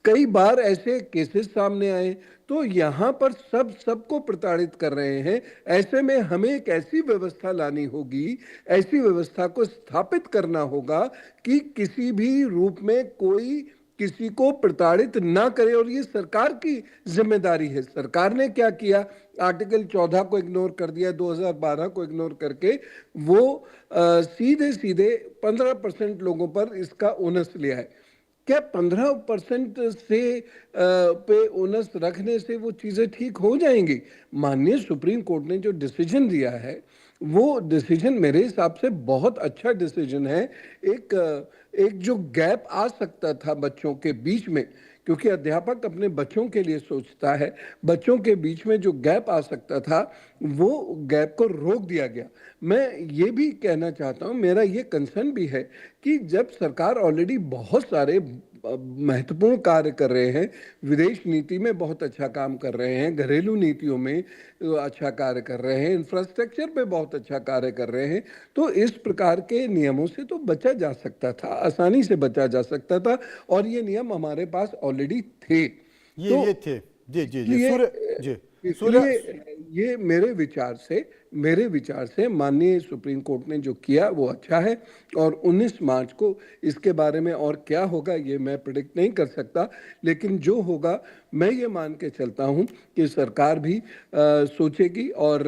कई बार ऐसे केसेस सामने आए, तो यहाँ पर सबको प्रताड़ित कर रहे हैं। ऐसे में हमें एक ऐसी व्यवस्था लानी होगी, ऐसी व्यवस्था को स्थापित करना होगा कि किसी भी रूप में कोई किसी को प्रताड़ित ना करे। और ये सरकार की जिम्मेदारी है। सरकार ने क्या किया, आर्टिकल 14 को इग्नोर कर दिया, 2012 को इग्नोर करके वो सीधे 15% लोगों पर इसका ओनस लिया है। क्या 15% से पे ओनस रखने से वो चीज़ें ठीक हो जाएंगी? माननीय सुप्रीम कोर्ट ने जो डिसीजन दिया है, वो डिसीजन मेरे हिसाब से बहुत अच्छा डिसीजन है। एक जो गैप आ सकता था बच्चों के बीच में, क्योंकि अध्यापक अपने बच्चों के लिए सोचता है, बच्चों के बीच में जो गैप आ सकता था वो गैप को रोक दिया गया। मैं ये भी कहना चाहता हूँ, मेरा ये कंसर्न भी है कि जब सरकार ऑलरेडी बहुत सारे महत्वपूर्ण कार्य कर रहे हैं, विदेश नीति में बहुत अच्छा काम कर रहे हैं, घरेलू नीतियों में अच्छा कार्य कर रहे हैं, इंफ्रास्ट्रक्चर पे बहुत अच्छा कार्य कर रहे हैं, तो इस प्रकार के नियमों से तो बचा जा सकता था, आसानी से बचा जा सकता था। और ये नियम हमारे पास ऑलरेडी थे। ये थे जी। ये मेरे विचार से माननीय सुप्रीम कोर्ट ने जो किया वो अच्छा है। और 19 मार्च को इसके बारे में और क्या होगा ये मैं प्रेडिक्ट नहीं कर सकता, लेकिन जो होगा मैं ये मान के चलता हूँ कि सरकार भी सोचेगी और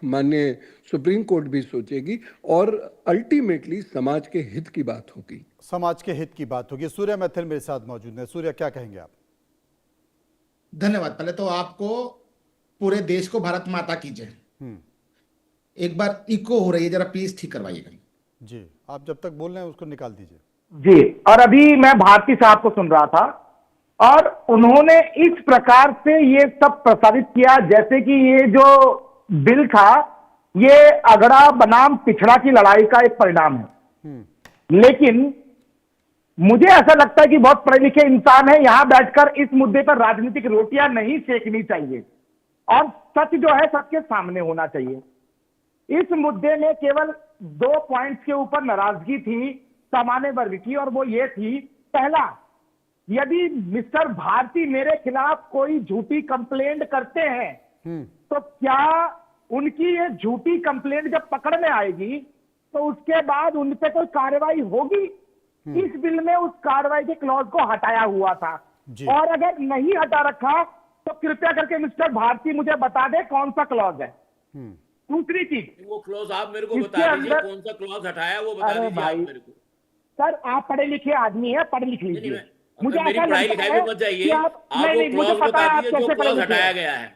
माननीय सुप्रीम कोर्ट भी सोचेगी और अल्टीमेटली समाज के हित की बात होगी। समाज के हित की बात होगी। सूर्य मैथिल मेरे साथ मौजूद है। सूर्य, क्या कहेंगे आप? धन्यवाद। पहले तो आपको पूरे देश को भारत माता की जय। एक बार इको हो रही है, जरा प्लीज ठीक करवाइएगा। जी, आप जब तक बोल रहे हैं उसको निकाल दीजिए। जी, और अभी मैं भारती साहब को सुन रहा था और उन्होंने इस प्रकार से ये सब प्रसारित किया जैसे कि ये जो बिल था ये अगड़ा बनाम पिछड़ा की लड़ाई का एक परिणाम है। लेकिन मुझे ऐसा लगता है कि बहुत पढ़े लिखे इंसान है, यहां बैठकर इस मुद्दे पर राजनीतिक रोटियां नहीं सेकनी चाहिए और सच जो है सबके सामने होना चाहिए। इस मुद्दे में केवल 2 पॉइंट्स के ऊपर नाराजगी थी सामान्य वर्ग की, और वो ये थी, पहला, यदि मिस्टर भारती मेरे खिलाफ कोई झूठी कंप्लेंट करते हैं तो क्या उनकी ये झूठी कंप्लेंट जब पकड़ में आएगी तो उसके बाद उन पे कोई कार्रवाई होगी? इस बिल में उस कार्रवाई के क्लॉज को हटाया हुआ था, और अगर नहीं हटा रखा तो कृपया करके मिस्टर भारती मुझे बता दे कौन सा क्लॉज है। दूसरी चीज, वो क्लॉज आप मेरे को बता दीजिए, कौन सा क्लॉज हटाया वो बता दीजिए आप मेरे को। सर आप पढ़े लिखे आदमी है, पढ़ लिख लीजिए। मुझे मेरी पढ़ाई लिखाई में मत जाइए, आप वो क्लॉज बता दीजिए जो क्लॉज हटाया गया है।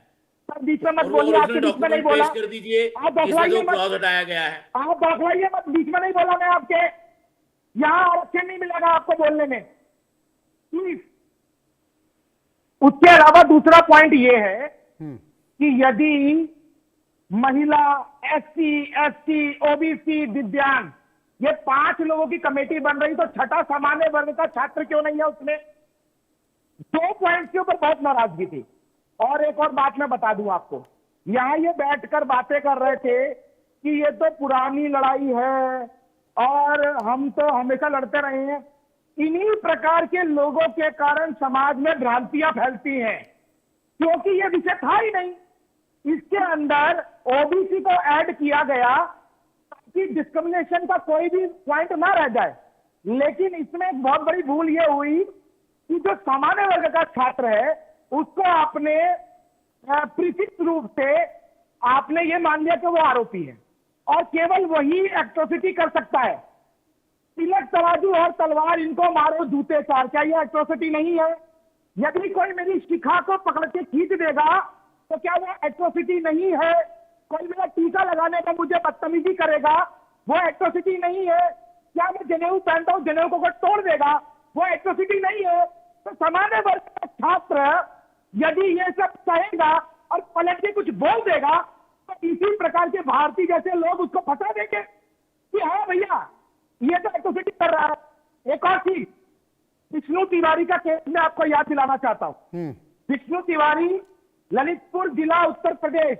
सर बीच में मत बोलिए, आपके बीच में नहीं बोला, कर दीजिए आप बखलाइए मत, क्लॉज हटाया गया है। आप बखलाइए मत, बीच में नहीं बोला मैं आपके, यहाँ आरक्षण नहीं मिलेगा आपको बोलने में प्लीज। उसके अलावा दूसरा पॉइंट ये है कि यदि महिला, SC, ST, OBC, दिव्यांग, ये 5 लोगों की कमेटी बन रही तो छठा सामान्य वर्ग का छात्र क्यों नहीं है उसमें? 2 पॉइंट्स के ऊपर बहुत नाराजगी थी। और एक और बात मैं बता दूं आपको, यहाँ ये बैठकर बातें कर रहे थे कि ये तो पुरानी लड़ाई है और हम तो हमेशा लड़ते रहे हैं। इन्हीं प्रकार के लोगों के कारण समाज में भ्रांतियां फैलती हैं, क्योंकि ये विषय था ही नहीं। इसके अंदर ओबीसी को ऐड किया गया ताकि डिस्क्रिमिनेशन का कोई भी पॉइंट ना रह जाए, लेकिन इसमें एक बहुत बड़ी भूल ये हुई कि जो सामान्य वर्ग का छात्र है उसको आपने प्रीफिक्स रूप से आपने ये मान लिया कि वो आरोपी है और केवल वही एट्रोसिटी कर सकता है। तिलक तराजू और तलवार इनको मारो जूते चार, क्या ये एट्रोसिटी नहीं है? यदि कोई मेरी शिखा को पकड़ के खींच देगा तो क्या वो एट्रोसिटी नहीं है? कोई मेरा टीका लगाने में मुझे बदतमीजी करेगा, वो एट्रोसिटी नहीं है? क्या मैं जनेऊ पहनता हूं, जनेऊ को तोड़ देगा, वो एट्रोसिटी नहीं है? तो सामान्य वर्ग का छात्र यदि ये सब कहेगा और पलट के कुछ बोल देगा तो इसी प्रकार के भारतीय जैसे लोग उसको फंसा देंगे कि हाँ भैया ये तो एट्रोसिटी कर रहा है। एक और चीज, विष्णु तिवारी का केस में आपको याद दिलाना चाहता हूं। विष्णु तिवारी, ललितपुर जिला, उत्तर प्रदेश,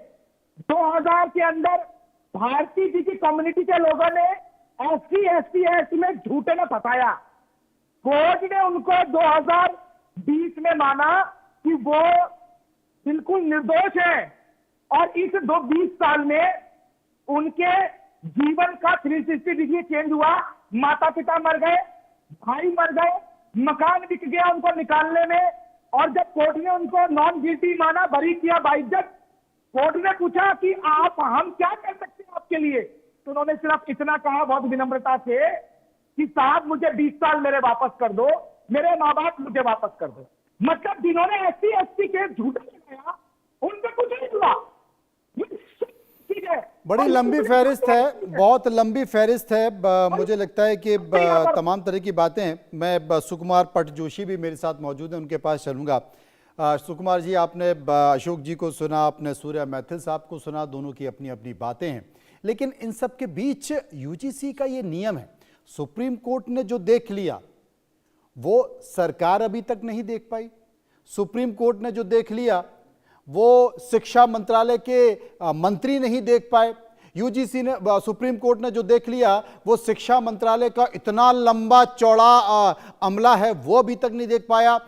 2000 के अंदर भारतीय जी की कम्युनिटी के लोगों ने SC ST एक्ट में झूठे में फंसाया। कोर्ट ने उनको 2020 में माना कि वो बिल्कुल निर्दोष है और इस 20 साल में उनके जीवन का 360 डिग्री चेंज हुआ। माता पिता मर गए, भाई मर गए, मकान बिक गया उनको निकालने में, और जब कोर्ट ने उनको नॉन गिल्टी माना, बरी किया बाइज्जत, कोर्ट ने पूछा कि आप हम क्या कर सकते हैं आपके लिए, तो उन्होंने सिर्फ इतना कहा बहुत विनम्रता से कि साहब मुझे 20 साल मेरे वापस कर दो, मेरे माँ बाप मुझे वापस कर दो। मतलब जिन्होंने SC ST के झूठा लगाया उनसे कुछ नहीं हुआ। बड़ी लंबी फहरिस्त है, बहुत लंबी फहरिस्त है। मुझे लगता है कि तमाम तरह की बातें हैं। मैं सुकुमार पट जोशी भी मेरे साथ मौजूद हैं, उनके पास चलूंगा। सुकुमार जी, आपने अशोक जी को सुना, आपने सूर्या मैथिल साहब को सुना, दोनों की अपनी अपनी बातें हैं, लेकिन इन सब के बीच UGC का ये नियम है, सुप्रीम कोर्ट ने जो देख लिया वो सरकार अभी तक नहीं देख पाई। सुप्रीम कोर्ट ने जो देख लिया वो शिक्षा मंत्रालय के मंत्री नहीं देख पाए। UGC ने, सुप्रीम कोर्ट ने जो देख लिया वो शिक्षा मंत्रालय का इतना लंबा चौड़ा अमला है वो अभी तक नहीं देख पाया।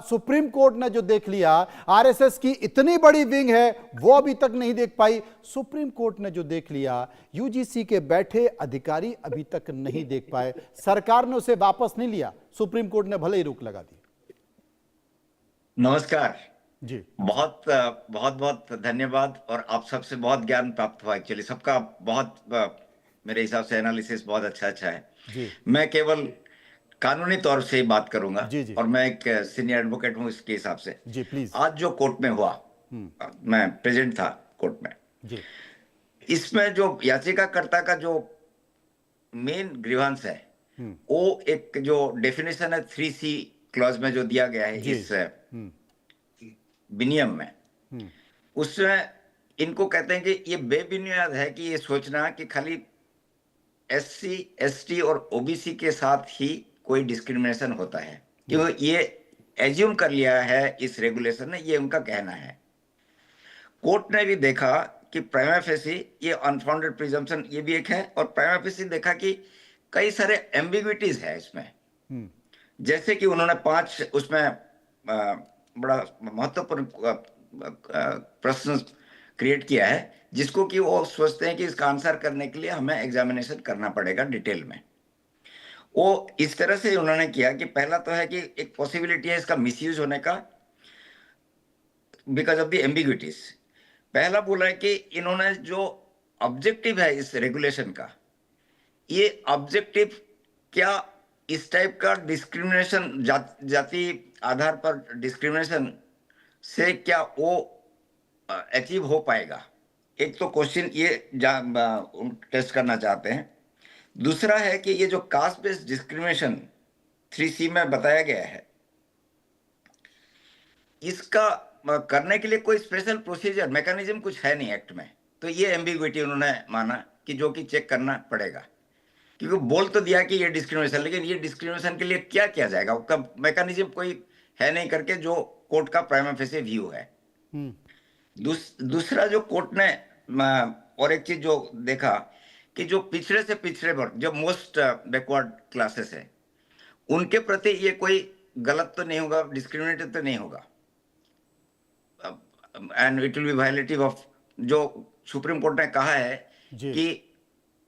सुप्रीम कोर्ट ने जो देख लिया RSS की इतनी बड़ी विंग है वो अभी तक नहीं देख पाई। सुप्रीम कोर्ट ने जो देख लिया UGC के बैठे अधिकारी अभी तक नहीं देख पाए। सरकार ने उसे वापस नहीं लिया, सुप्रीम कोर्ट ने भले ही रोक लगा दी। नमस्कार जी, बहुत बहुत धन्यवाद, और आप सबसे बहुत ज्ञान प्राप्त हुआ। एक्चुअली सबका बहुत मेरे हिसाब से एनालिसिस बहुत अच्छा है जी। मैं केवल कानूनी तौर से ही बात करूंगा जी। और मैं एक सीनियर एडवोकेट हूं इसके हिसाब से। जी प्लीज। आज जो कोर्ट में हुआ, मैं प्रेजेंट था कोर्ट में जी। इसमें जो याचिकाकर्ता का जो मेन ग्रीवांस है वो एक जो डेफिनेशन है 3C क्लॉज में जो दिया गया है इस विनियम में, उसमें इनको कहते हैं कि ये बेबुनियाद है कि ये सोचना कि खाली SC ST और OBC के साथ ही कोई डिस्क्रिमिनेशन होता है, क्योंकि ये एज्यूम कर लिया है इस रेगुलेशन ने, ये उनका कहना है। कोर्ट ने भी देखा कि प्राइमा फेसी ये अनफाउंडेड प्रिजम्पशन ये भी एक है, और प्राइमा फेसी देखा कि कई सारे एम्बिग्विटीज है इसमें। जैसे कि उन्होंने 5 उसमें बड़ा महत्वपूर्ण प्रश्न क्रिएट किया है, जिसको कि वो सोचते हैं कि इसका आंसर करने के लिए हमें एग्जामिनेशन करना पड़ेगा डिटेल में। वो इस तरह से उन्होंने किया कि पहला तो है कि एक पॉसिबिलिटी है इसका मिसयूज होने का बिकॉज ऑफ द एम्बिग्विटीज। पहला बोला है कि इन्होंने जो ऑब्जेक्टिव है इस रेगुलेशन का, ये ऑब्जेक्टिव क्या इस टाइप का डिस्क्रिमिनेशन, जाति आधार पर डिस्क्रिमिनेशन से क्या वो अचीव हो पाएगा। एक तो क्वेश्चन ये टेस्ट करना चाहते हैं। दूसरा है कि ये जो कास्ट बेस्ड डिस्क्रिमिनेशन 3C में बताया गया है, इसका करने के लिए कोई स्पेशल प्रोसीजर मैकेनिज्म कुछ है नहीं एक्ट में, तो ये एम्बिग्विटी उन्होंने माना कि जो कि चेक करना पड़ेगा। क्योंकि बोल तो दिया कि ये डिस्क्रिमिनेशन, लेकिन ये डिस्क्रिमिनेशन के लिए क्या किया जाएगा उसका मैकेनिज्म कोई है नहीं करके जो कोर्ट का प्राइमा फेसी व्यू है। दूसरा जो कोर्ट ने और एक चीज जो देखा कि जो पिछड़े से पिछड़े वर्ग, जो मोस्ट बैकवर्ड क्लासेस है, उनके प्रति ये कोई गलत तो नहीं होगा, डिस्क्रिमिनेटेड तो नहीं होगा, and it will be violative of जो सुप्रीम कोर्ट ने कहा है कि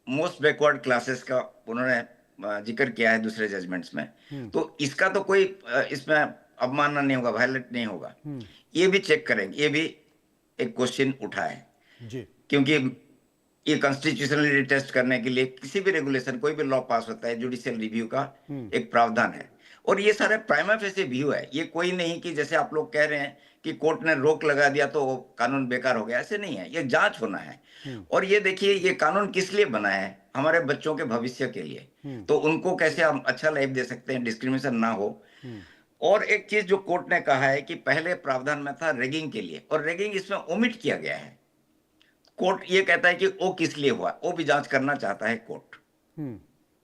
मोस्ट बैकवर्ड क्लासेस का उन्होंने जिक्र किया है दूसरे जजमेंट्स में, तो इसका तो कोई इसमें अवमानना नहीं होगा, वायलेट नहीं होगा। ये भी चेक करेंगे, ये भी एक क्वेश्चन उठा है क्योंकि ये कॉन्स्टिट्यूशनली टेस्ट करने के लिए किसी भी रेगुलेशन, कोई भी लॉ पास होता है, जुडिशियल रिव्यू का एक प्रावधान है, और ये सारे प्राइमा फेसी व्यू है। ये कोई नहीं कि जैसे आप लोग कह रहे हैं कि कोर्ट ने रोक लगा दिया तो कानून बेकार हो गया, ऐसे नहीं है। ये जांच होना है, और ये देखिए ये कानून किस लिए बना है, हमारे बच्चों के भविष्य के लिए, तो उनको कैसे हम अच्छा लाइफ दे सकते हैं, डिस्क्रिमिनेशन ना हो। और एक चीज जो कोर्ट ने कहा है कि पहले प्रावधान में था रैगिंग के लिए, और रैगिंग इसमें ओमिट किया गया है। कोर्ट ये कहता है कि वो किस लिए हुआ, वो भी जांच करना चाहता है कोर्ट,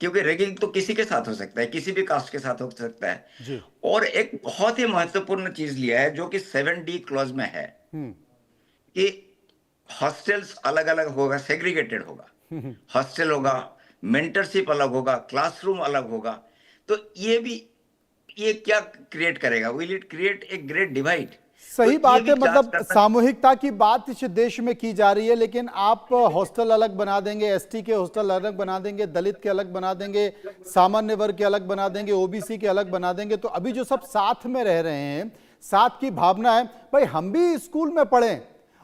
क्योंकि रैगिंग तो किसी के साथ हो सकता है, किसी भी कास्ट के साथ हो सकता है। और एक बहुत ही महत्वपूर्ण चीज लिया है जो कि 7D क्लॉज में है कि हॉस्टल्स अलग अलग होगा, सेग्रीगेटेड होगा, हॉस्टल होगा, मेंटरशिप अलग होगा, क्लासरूम अलग होगा। तो ये क्या क्रिएट करेगा, will it create a great divide. सही बात है, मतलब सामूहिकता की बात इस देश में की जा रही है, लेकिन आप हॉस्टल अलग बना देंगे, एसटी के हॉस्टल अलग बना देंगे, दलित के अलग बना देंगे, सामान्य वर्ग के अलग बना देंगे, ओबीसी के अलग बना देंगे। तो अभी जो सब साथ में रह रहे हैं, साथ की भावना है, भाई हम भी स्कूल में पढ़े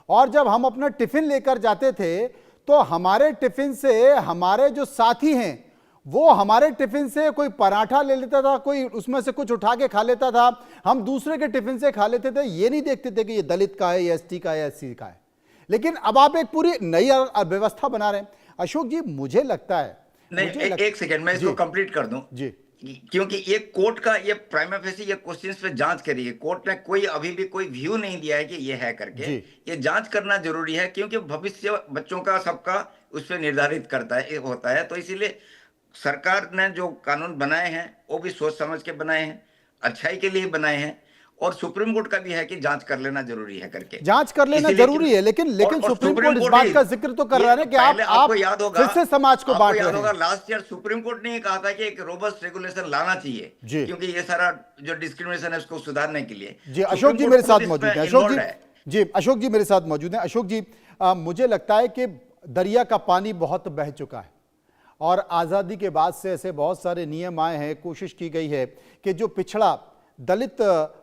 और जब हम अपना टिफिन लेकर जाते थे तो हमारे टिफिन से हमारे जो साथी हैं वो हमारे टिफिन से कोई पराठा ले लेता था, कोई उसमें से कुछ उठा के खा लेता था, हम दूसरे के टिफिन से खा लेते थे। ये नहीं देखते थे कि ये दलित का है, ये एसटी का है, एससी का है। लेकिन अब आप एक पूरी नई व्यवस्था बना रहे हैं। अशोक जी, मुझे लगता है एक सेकंड मैं इसको कंप्लीट कर दूं जी, क्योंकि ये कोर्ट का ये प्राइमा फेसी ये क्वेश्चंस पे जांच करी है। कोर्ट ने कोई अभी भी कोई व्यू नहीं दिया है कि ये है करके। ये जांच करना जरूरी है क्योंकि भविष्य बच्चों का सबका उस पर निर्धारित करता है होता है। तो इसीलिए सरकार ने जो कानून बनाए हैं वो भी सोच समझ के बनाए हैं, अच्छाई के लिए बनाए हैं, और सुप्रीम कोर्ट का भी है कि जांच कर लेना जरूरी है करके। जांच कर लेना जरूरी है, लेकिन सुप्रीम कोर्ट इस बात का जिक्र तो कर रहा है कि आप याद होगा, फिर से समाज को बांट रहे हैं। लास्ट ईयर सुप्रीम कोर्ट ने कहा था कि एक रोबस्ट रेगुलेशन लाना चाहिए क्योंकि ये सारा जो डिस्क्रिमिनेशन है उसको सुधारने के लिए। जी, अशोक जी मेरे साथ मौजूद है। अशोक जी मेरे साथ मौजूद है। अशोक जी, मुझे लगता है कि दरिया का पानी बहुत बह चुका है और आज़ादी के बाद से ऐसे बहुत सारे नियम आए हैं, कोशिश की गई है कि जो पिछड़ा दलित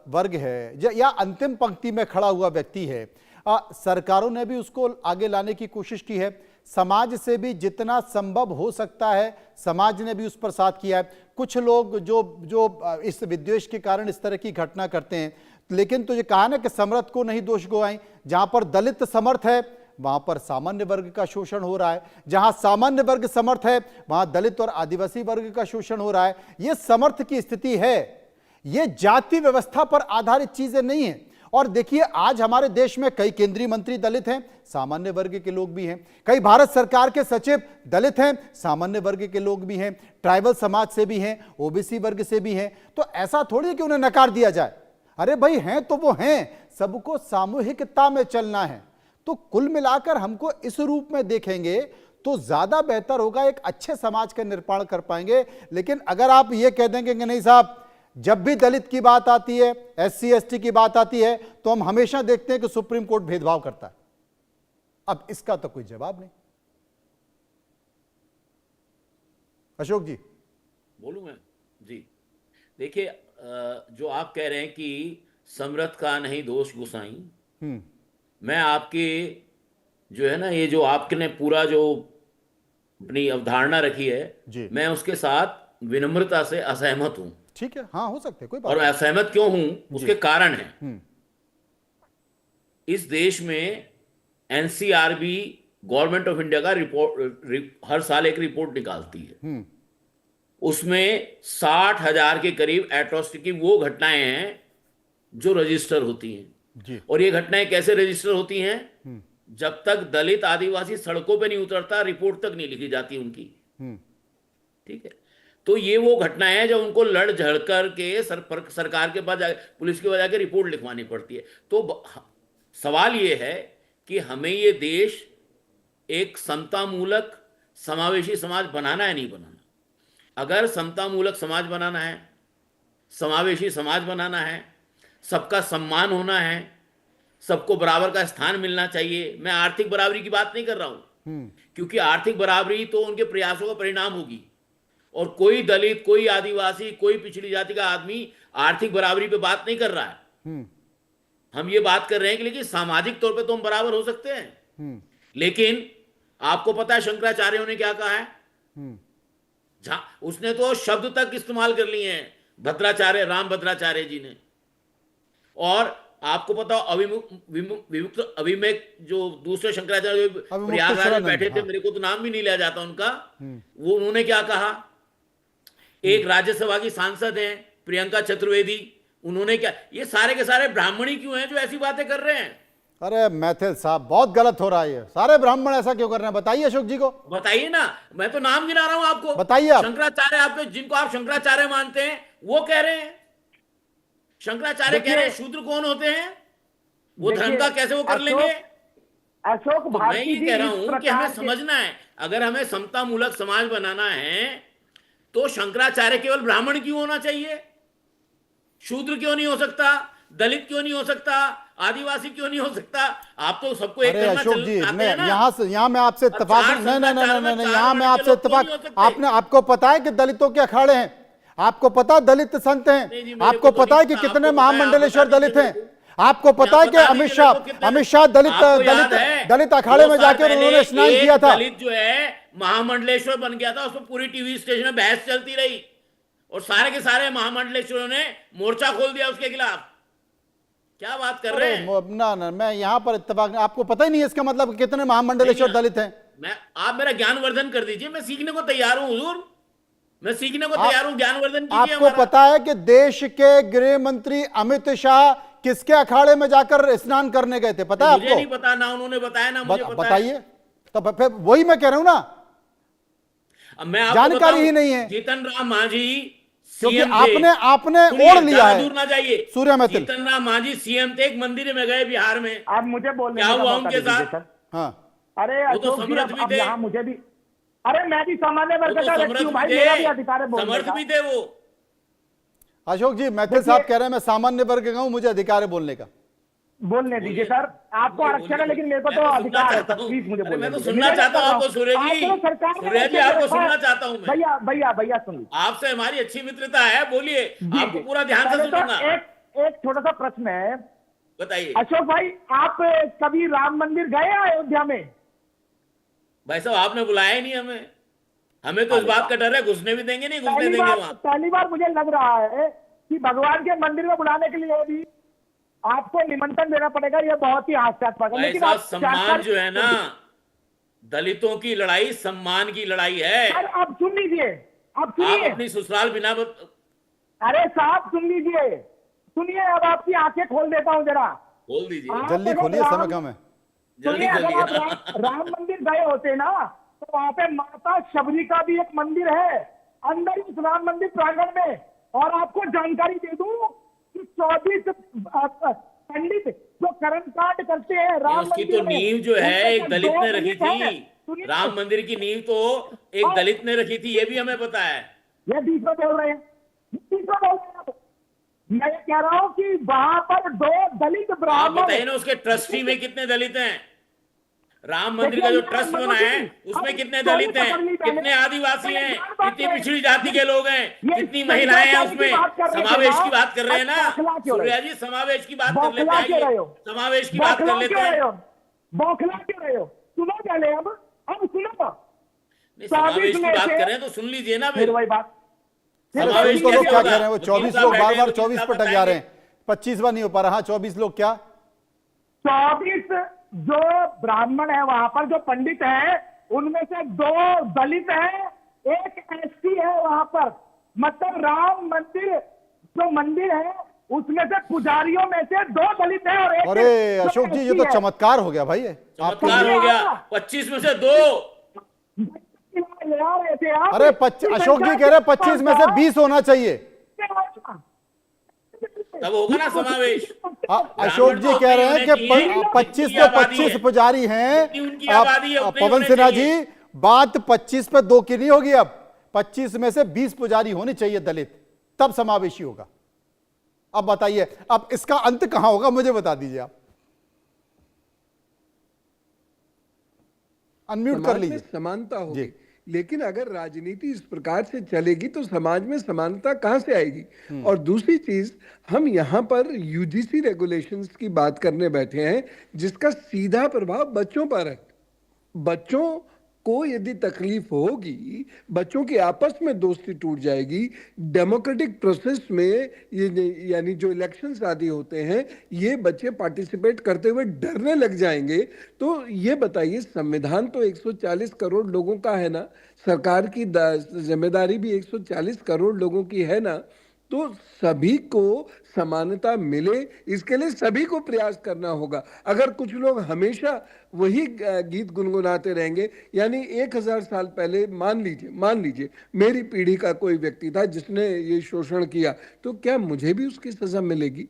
वर्ग है या अंतिम पंक्ति में खड़ा हुआ व्यक्ति है, सरकारों ने भी उसको आगे लाने की कोशिश की है। समाज से भी जितना संभव हो सकता है समाज ने भी उस पर साथ किया है। कुछ लोग जो इस विद्वेष के कारण इस तरह की घटना करते हैं, लेकिन तो ये कहा ना कि समर्थ को नहीं दोष गवाएं। जहां पर दलित समर्थ है वहां पर सामान्य वर्ग का शोषण हो रहा है, जहां सामान्य वर्ग समर्थ है वहां दलित और आदिवासी वर्ग का शोषण हो रहा है। यह समर्थ की स्थिति है, यह जाति व्यवस्था पर आधारित चीजें नहीं है। और देखिए आज हमारे देश में कई केंद्रीय मंत्री दलित हैं, सामान्य वर्ग के लोग भी हैं, कई भारत सरकार के सचिव दलित हैं, सामान्य वर्ग के लोग भी हैं, ट्राइबल समाज से भी हैं, ओबीसी वर्ग से भी हैं। तो ऐसा थोड़ी है कि उन्हें नकार दिया जाए। अरे भाई हैं तो वो हैं, सबको सामूहिकता में चलना है। तो कुल मिलाकर हमको इस रूप में देखेंगे तो ज्यादा बेहतर होगा, एक अच्छे समाज का निर्माण कर पाएंगे। लेकिन अगर आप ये कह देंगे कि नहीं साहब, जब भी दलित की बात आती है, एससी एसटी की बात आती है, तो हम हमेशा देखते हैं कि सुप्रीम कोर्ट भेदभाव करता है। अब इसका तो कोई जवाब नहीं। अशोक जी बोलूं मैं? जी देखिए, जो आप कह रहे हैं कि समर्थ का नहीं दोष गुसाई, मैं आपके जो है ना, ये जो आपने पूरा जो अपनी अवधारणा रखी है, मैं उसके साथ विनम्रता से असहमत हूं। ठीक है, हाँ हो सकते, कोई बात और असहमत क्यों हूं उसके कारण है। इस देश में एनसीआरबी गवर्नमेंट ऑफ इंडिया का रिपोर्ट हर साल एक रिपोर्ट निकालती है। उसमें 60,000 के करीब एट्रोसिटी की वो घटनाएं हैं जो रजिस्टर होती हैं। और ये घटनाएं कैसे रजिस्टर होती हैं? जब तक दलित आदिवासी सड़कों पे नहीं उतरता, रिपोर्ट तक नहीं लिखी जाती उनकी। ठीक है, तो ये वो घटनाएं हैं जब उनको लड़ झड़ कर के सरकार के पास पुलिस के पास जाकर रिपोर्ट लिखवानी पड़ती है। तो सवाल ये है कि हमें ये देश एक समतामूलक समावेशी समाज बनाना है, नहीं बनाना। अगर समतामूलक समाज बनाना है, समावेशी समाज बनाना है, सबका सम्मान होना है, सबको बराबर का स्थान मिलना चाहिए। मैं आर्थिक बराबरी की बात नहीं कर रहा हूं, क्योंकि आर्थिक बराबरी तो उनके प्रयासों का परिणाम होगी, और कोई दलित, कोई आदिवासी, कोई पिछड़ी जाति का आदमी आर्थिक बराबरी पे बात नहीं कर रहा है। हम ये बात कर रहे हैं कि लेकिन सामाजिक तौर पे तो हम बराबर हो सकते हैं। लेकिन आपको पता है शंकराचार्यों ने क्या कहा है? उसने तो शब्द तक इस्तेमाल कर लिए हैं, भद्राचार्य, राम भद्राचार्य जी ने। और आपको पता विमुक्त अभिमेक जो दूसरे शंकराचार्य प्रयागराज में बैठे थे, मेरे को तो नाम भी नहीं लिया जाता उनका, वो उन्होंने क्या कहा? एक राज्यसभा की सांसद हैं प्रियंका चतुर्वेदी, उन्होंने क्या, ये सारे के सारे ब्राह्मण ही क्यों हैं जो ऐसी बातें कर रहे हैं? अरे मैथिल साहब, बहुत गलत हो रहा है ये। सारे ब्राह्मण ऐसा क्यों कर रहे हैं? बताइए अशोक जी को। बताइए ना, मैं तो नाम गिना रहा हूं आपको। बताइए आप। शंकराचार्य, आपके जिनको आप शंकराचार्य मानते हैं, वो कह रहे हैं, शंकराचार्य कह रहे हैं शूद्र कौन होते हैं, वो धर्म का कैसे वो कर लेंगे? अशोक तो मैं ये कह रहा हूं कि हमें समझना है, अगर हमें समतामूलक समाज बनाना है तो शंकराचार्य केवल ब्राह्मण क्यों होना चाहिए? शूद्र क्यों नहीं हो सकता? दलित क्यों नहीं हो सकता? आदिवासी क्यों नहीं हो सकता? आप तो सबको एक करना अशोक जी, ना। यहाँ मैं आपसे इत्तेफाक नहीं, यहाँ मैं आपसे इत्तेफाक, आपको पता है कि दलितों के अखाड़े हैं, आपको पता है दलित संत हैं, आपको पता है कि कितने महामंडलेश्वर दलित हैं, आपको पता है कि अमित शाह दलित अखाड़े में जाकर उन्होंने स्नान किया था। दलित जो है महामंडलेश्वर बन गया था, उस पर पूरी टीवी स्टेशन में बहस चलती रही, और सारे के सारे महामंडलेश्वरों ने मोर्चा खोल दिया उसके खिलाफ। क्या बात कर रहे हैं? ना, मैं यहाँ पर इत्तेफाक नहीं, आपको पता ही नहीं है इसका मतलब कितने महामंडलेश्वर दलित हैं। आप मेरा ज्ञानवर्धन कर दीजिए, मैं सीखने को तैयार हूं हुजूर, मैं सीखने को तैयार हूं, ज्ञानवर्धन कीजिए। आपको पता है कि देश के गृह मंत्री अमित शाह किसके अखाड़े में जाकर स्नान करने गए थे? पता है आपको? मुझे नहीं पता, ना उन्होंने बताया ना मुझे पता। बताइए। तो फिर वही मैं कह रहा हूं ना, मैं जानकारी ही नहीं है। जीतन राम मांझी क्योंकि आपने ओढ़ लिया है। दूर ना जाइए, सूर्य मैथिल। जीतन राम मांझी सीएम थे, एक मंदिर में गए बिहार में, आप मुझे बोलने क्या हुआ उनके साथ? हाँ, अरे वो तो समर्थ भी थे, यहाँ मुझे भी, अरे मैं भी सामान्य वर्ग का व्यक्ति हूं भाई, मेरा भी अधिकार है बोलने का। समर्थ भी थे वो। अशोक जी, मैथिल साहब कह रहे हैं मैं सामान्य वर्ग का हूं, मुझे अधिकार है बोलने का। बोलने दीजिए सर, आपको आरक्षण है, लेकिन मेरे को तो अधिकार है सर, प्लीज मुझे बोलने मैं तो सुनना चाहता हूँ आपको, सूर्य जी, सूर्य जी आपको सुनना चाहता हूँ मैं। भैया सुनिए, आपसे हमारी अच्छी मित्रता है, बोलिए, आपको पूरा ध्यान से सुनूंगा। एक छोटा सा प्रश्न है, बताइए। अशोक भाई, आप कभी राम मंदिर गए अयोध्या में? भाई साहब, आपने बुलाया ही नहीं हमें तो इस बात का डर है, घुसने भी देंगे नहीं, घुसने देंगे वहां। पहली बार मुझे लग रहा है कि भगवान के मंदिर में बुलाने के लिए भी आपको निमंत्रण देना पड़ेगा, ये बहुत ही हास्यास्पद है। लेकिन सम्मान जो है ना, दलितों की लड़ाई सम्मान की लड़ाई है। सर आप सुन लीजिए, आप सुनिए, अपनी ससुराल बिना अरे साहब सुन लीजिए, सुनिए, अब आपकी आंखें खोल देता हूं जरा, खोल दीजिए, जल्दी खोलिए, समय कम है। सुनिए, अगर आप राम मंदिर गए होते ना, तो वहां पे माता शबरी का भी एक मंदिर है अंदर इस राम मंदिर प्रांगण में, और आपको जानकारी दे दूं कि 24 पंडित जो कर्मकांड करते हैं राम उसकी मंदिर तो नींव जो है एक दलित ने रखी थी, राम मंदिर की नींव तो एक दलित ने रखी थी, ये भी हमें पता है। ये बीच में बोल रहे हैं, मैं कह रहा हूं कि वहां पर 2 दलित ब्राह्मण, बताइए ना, उसके ट्रस्टी में कितने दलित हैं? राम मंदिर का जो ट्रस्ट बना है उसमें कितने दलित हैं, कितने आदिवासी हैं, कितनी पिछड़ी जाति के लोग हैं, कितनी महिलाएं हैं उसमें? समावेश की बात कर रहे हैं ना सूर्या जी, समावेश की बात कर लेते हैं, समावेश की बात कर लेते हैं। बौखला क्यों रहे हो? सुनो पहले, अब सुनो, समावेश की बात कर रहे हैं तो सुन लीजिए ना फिर। वही बात, समावेश लोग क्या कह रहे हैं? वो 24 लोग बार 24 पर टक जा रहे हैं, 25वां नहीं हो पा रहा। हाँ, 24 लोग क्या? 24 जो ब्राह्मण है वहां पर, जो पंडित है, उनमें से 2 दलित हैं, एक एसटी है वहां पर। मतलब राम मंदिर जो मंदिर है उसमें से पुजारियों में से 2 दलित हैं और एक, अरे अशोक जी, ये तो चमत्कार हो गया भाई, चमत्कार हो गया। 25 में से 2 अरे अशोक जी कह रहे 25 में से 20 होना चाहिए, तब होगा ना समावेश। अशोक जी कह रहे हैं कि 25 पे 25 पुजारी हैं। उनकी आबादी है, उतने ही पवन होने सिन्हा चाहिए। जी, बात 25 पे 2 की नहीं होगी, अब 25 में से 20 पुजारी होने चाहिए दलित, तब समावेशी होगा। अब बताइए, अब इसका अंत कहां होगा, मुझे बता दीजिए आप। अनम्यूट कर लीजिए। समानता होगी, लेकिन अगर राजनीति इस प्रकार से चलेगी तो समाज में समानता कहां से आएगी? और दूसरी चीज, हम यहां पर यूजीसी रेगुलेशंस की बात करने बैठे हैं जिसका सीधा प्रभाव बच्चों पर है। बच्चों को यदि तकलीफ होगी, बच्चों की आपस में दोस्ती टूट जाएगी, डेमोक्रेटिक प्रोसेस में यानी जो इलेक्शंस आदि होते हैं, ये बच्चे पार्टिसिपेट करते हुए डरने लग जाएंगे, तो ये बताइए, संविधान तो 140 करोड़ लोगों का है ना, सरकार की जिम्मेदारी भी 140 करोड़ लोगों की है ना, तो सभी को समानता मिले, इसके लिए सभी को प्रयास करना होगा। अगर कुछ लोग हमेशा वही गीत गुनगुनाते रहेंगे, यानी 1000 साल पहले मान लीजिए मेरी पीढ़ी का कोई व्यक्ति था जिसने ये शोषण किया, तो क्या मुझे भी उसकी सजा मिलेगी?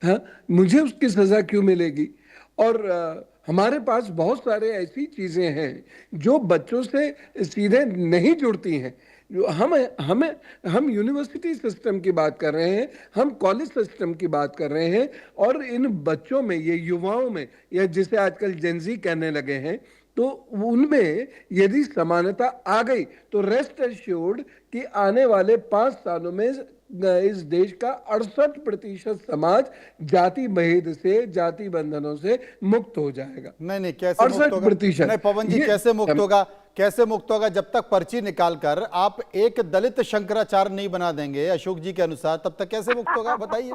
हाँ, मुझे उसकी सजा क्यों मिलेगी? और हमारे पास बहुत सारे ऐसी चीजें हैं जो बच्चों से सीधे नहीं जुड़ती हैं। हम यूनिवर्सिटी सिस्टम की बात कर रहे हैं, हम कॉलेज सिस्टम की बात कर रहे हैं, और इन बच्चों में, ये युवाओं में, या जिसे आजकल जेनजी कहने लगे हैं, तो उनमें यदि समानता आ गई तो रेस्ट एश्योर्ड कि आने वाले 5 सालों में इस देश का 68% समाज जाति भेद से, जाति बंधनों से मुक्त हो जाएगा। नहीं, कैसे मुक्त होगा? नहीं पवन जी, कैसे मुक्त होगा? कैसे मुक्त होगा? जब तक पर्ची निकालकर आप एक दलित शंकराचार्य नहीं बना देंगे अशोक जी के अनुसार, तब तक कैसे मुक्त होगा, बताइए।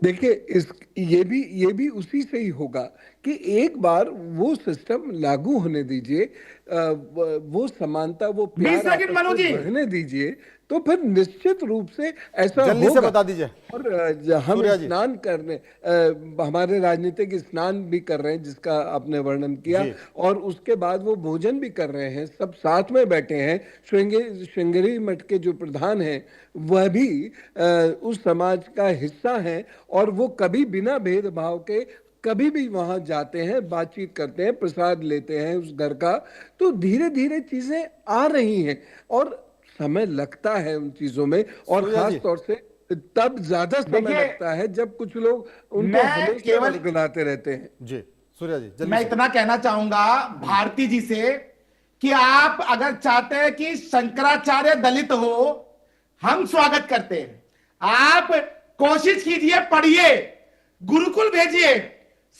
देखिए, ये भी उसी से ही होगा कि एक बार वो सिस्टम लागू होने दीजिए, वो समानता, वो प्यार बढ़ने दीजिए, तो फिर निश्चित रूप से ऐसा जल्दी होगा। से बता दीजिए। और हम स्नान करने, हमारे राजनीतिक स्नान भी कर रहे हैं जिसका आपने वर्णन किया, और उसके बाद वो भोजन भी कर रहे हैं, सब साथ में बैठे हैं। श्रृंगेरी मठ के जो प्रधान हैं वह भी उस समाज का हिस्सा हैं, और वो कभी बिना भेदभाव के कभी भी वहां जाते हैं, बातचीत करते हैं, प्रसाद लेते हैं उस घर का। तो धीरे धीरे चीजें आ रही हैं, और समय लगता है उन चीजों में, और खास तौर से तब ज्यादा समय लगता है जब कुछ लोग उनको हमेशा गुनगुनाते रहते हैं। जी सूर्या जी, मैं इतना कहना चाहूंगा भारती जी से कि आप अगर चाहते हैं कि शंकराचार्य दलित हो, हम स्वागत करते हैं। आप कोशिश कीजिए, पढ़िए, गुरुकुल भेजिए,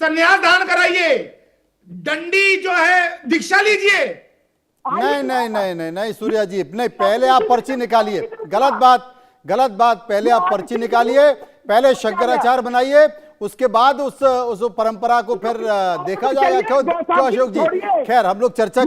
संन्यास दान कराइए, दंडी जो है दीक्षा लीजिए। नहीं सूर्या जी, नहीं, पहले आप पर्ची निकालिए। गलत बात, पहले आप पर्ची निकालिए, पहले शंकराचार्य बनाइए, उसके बाद उस परंपरा को फिर देखा जाएगा। क्यों अशोक जी? खैर, हम लोग चर्चा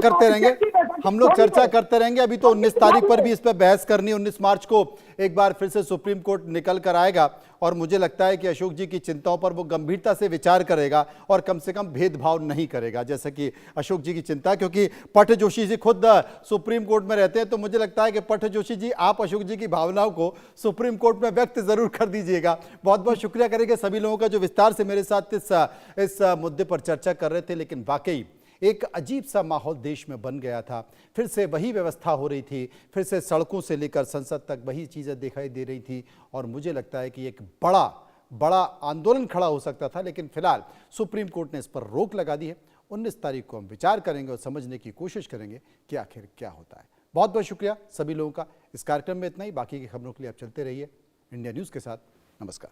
करते रहेंगे। अभी तो 19 तारीख पर भी इस पर बहस करनी, 19 मार्च को एक बार फिर से सुप्रीम कोर्ट निकल कर आएगा, और मुझे लगता है कि अशोक जी की चिंताओं पर वो गंभीरता से विचार करेगा, और कम से कम भेदभाव नहीं करेगा, जैसा कि अशोक जी की चिंता। क्योंकि पठ जोशी जी खुद सुप्रीम कोर्ट में रहते हैं, तो मुझे लगता है कि पठ जोशी जी, आप अशोक जी की भावनाओं को सुप्रीम कोर्ट में व्यक्त जरूर कर दीजिएगा। बहुत बहुत शुक्रिया करेंगे सभी लोगों का जो विस्तार से मेरे साथ इस मुद्दे पर चर्चा कर रहे थे। लेकिन वाकई एक अजीब सा माहौल देश में बन गया था, फिर से वही व्यवस्था हो रही थी, फिर से सड़कों से लेकर संसद तक वही चीज़ें दिखाई दे रही थी, और मुझे लगता है कि एक बड़ा आंदोलन खड़ा हो सकता था। लेकिन फिलहाल सुप्रीम कोर्ट ने इस पर रोक लगा दी है। 19 तारीख को हम विचार करेंगे और समझने की कोशिश करेंगे कि आखिर क्या होता है। बहुत बहुत शुक्रिया सभी लोगों का। इस कार्यक्रम में इतना ही। बाकी की खबरों के लिए आप चलते रहिए इंडिया न्यूज़ के साथ। नमस्कार।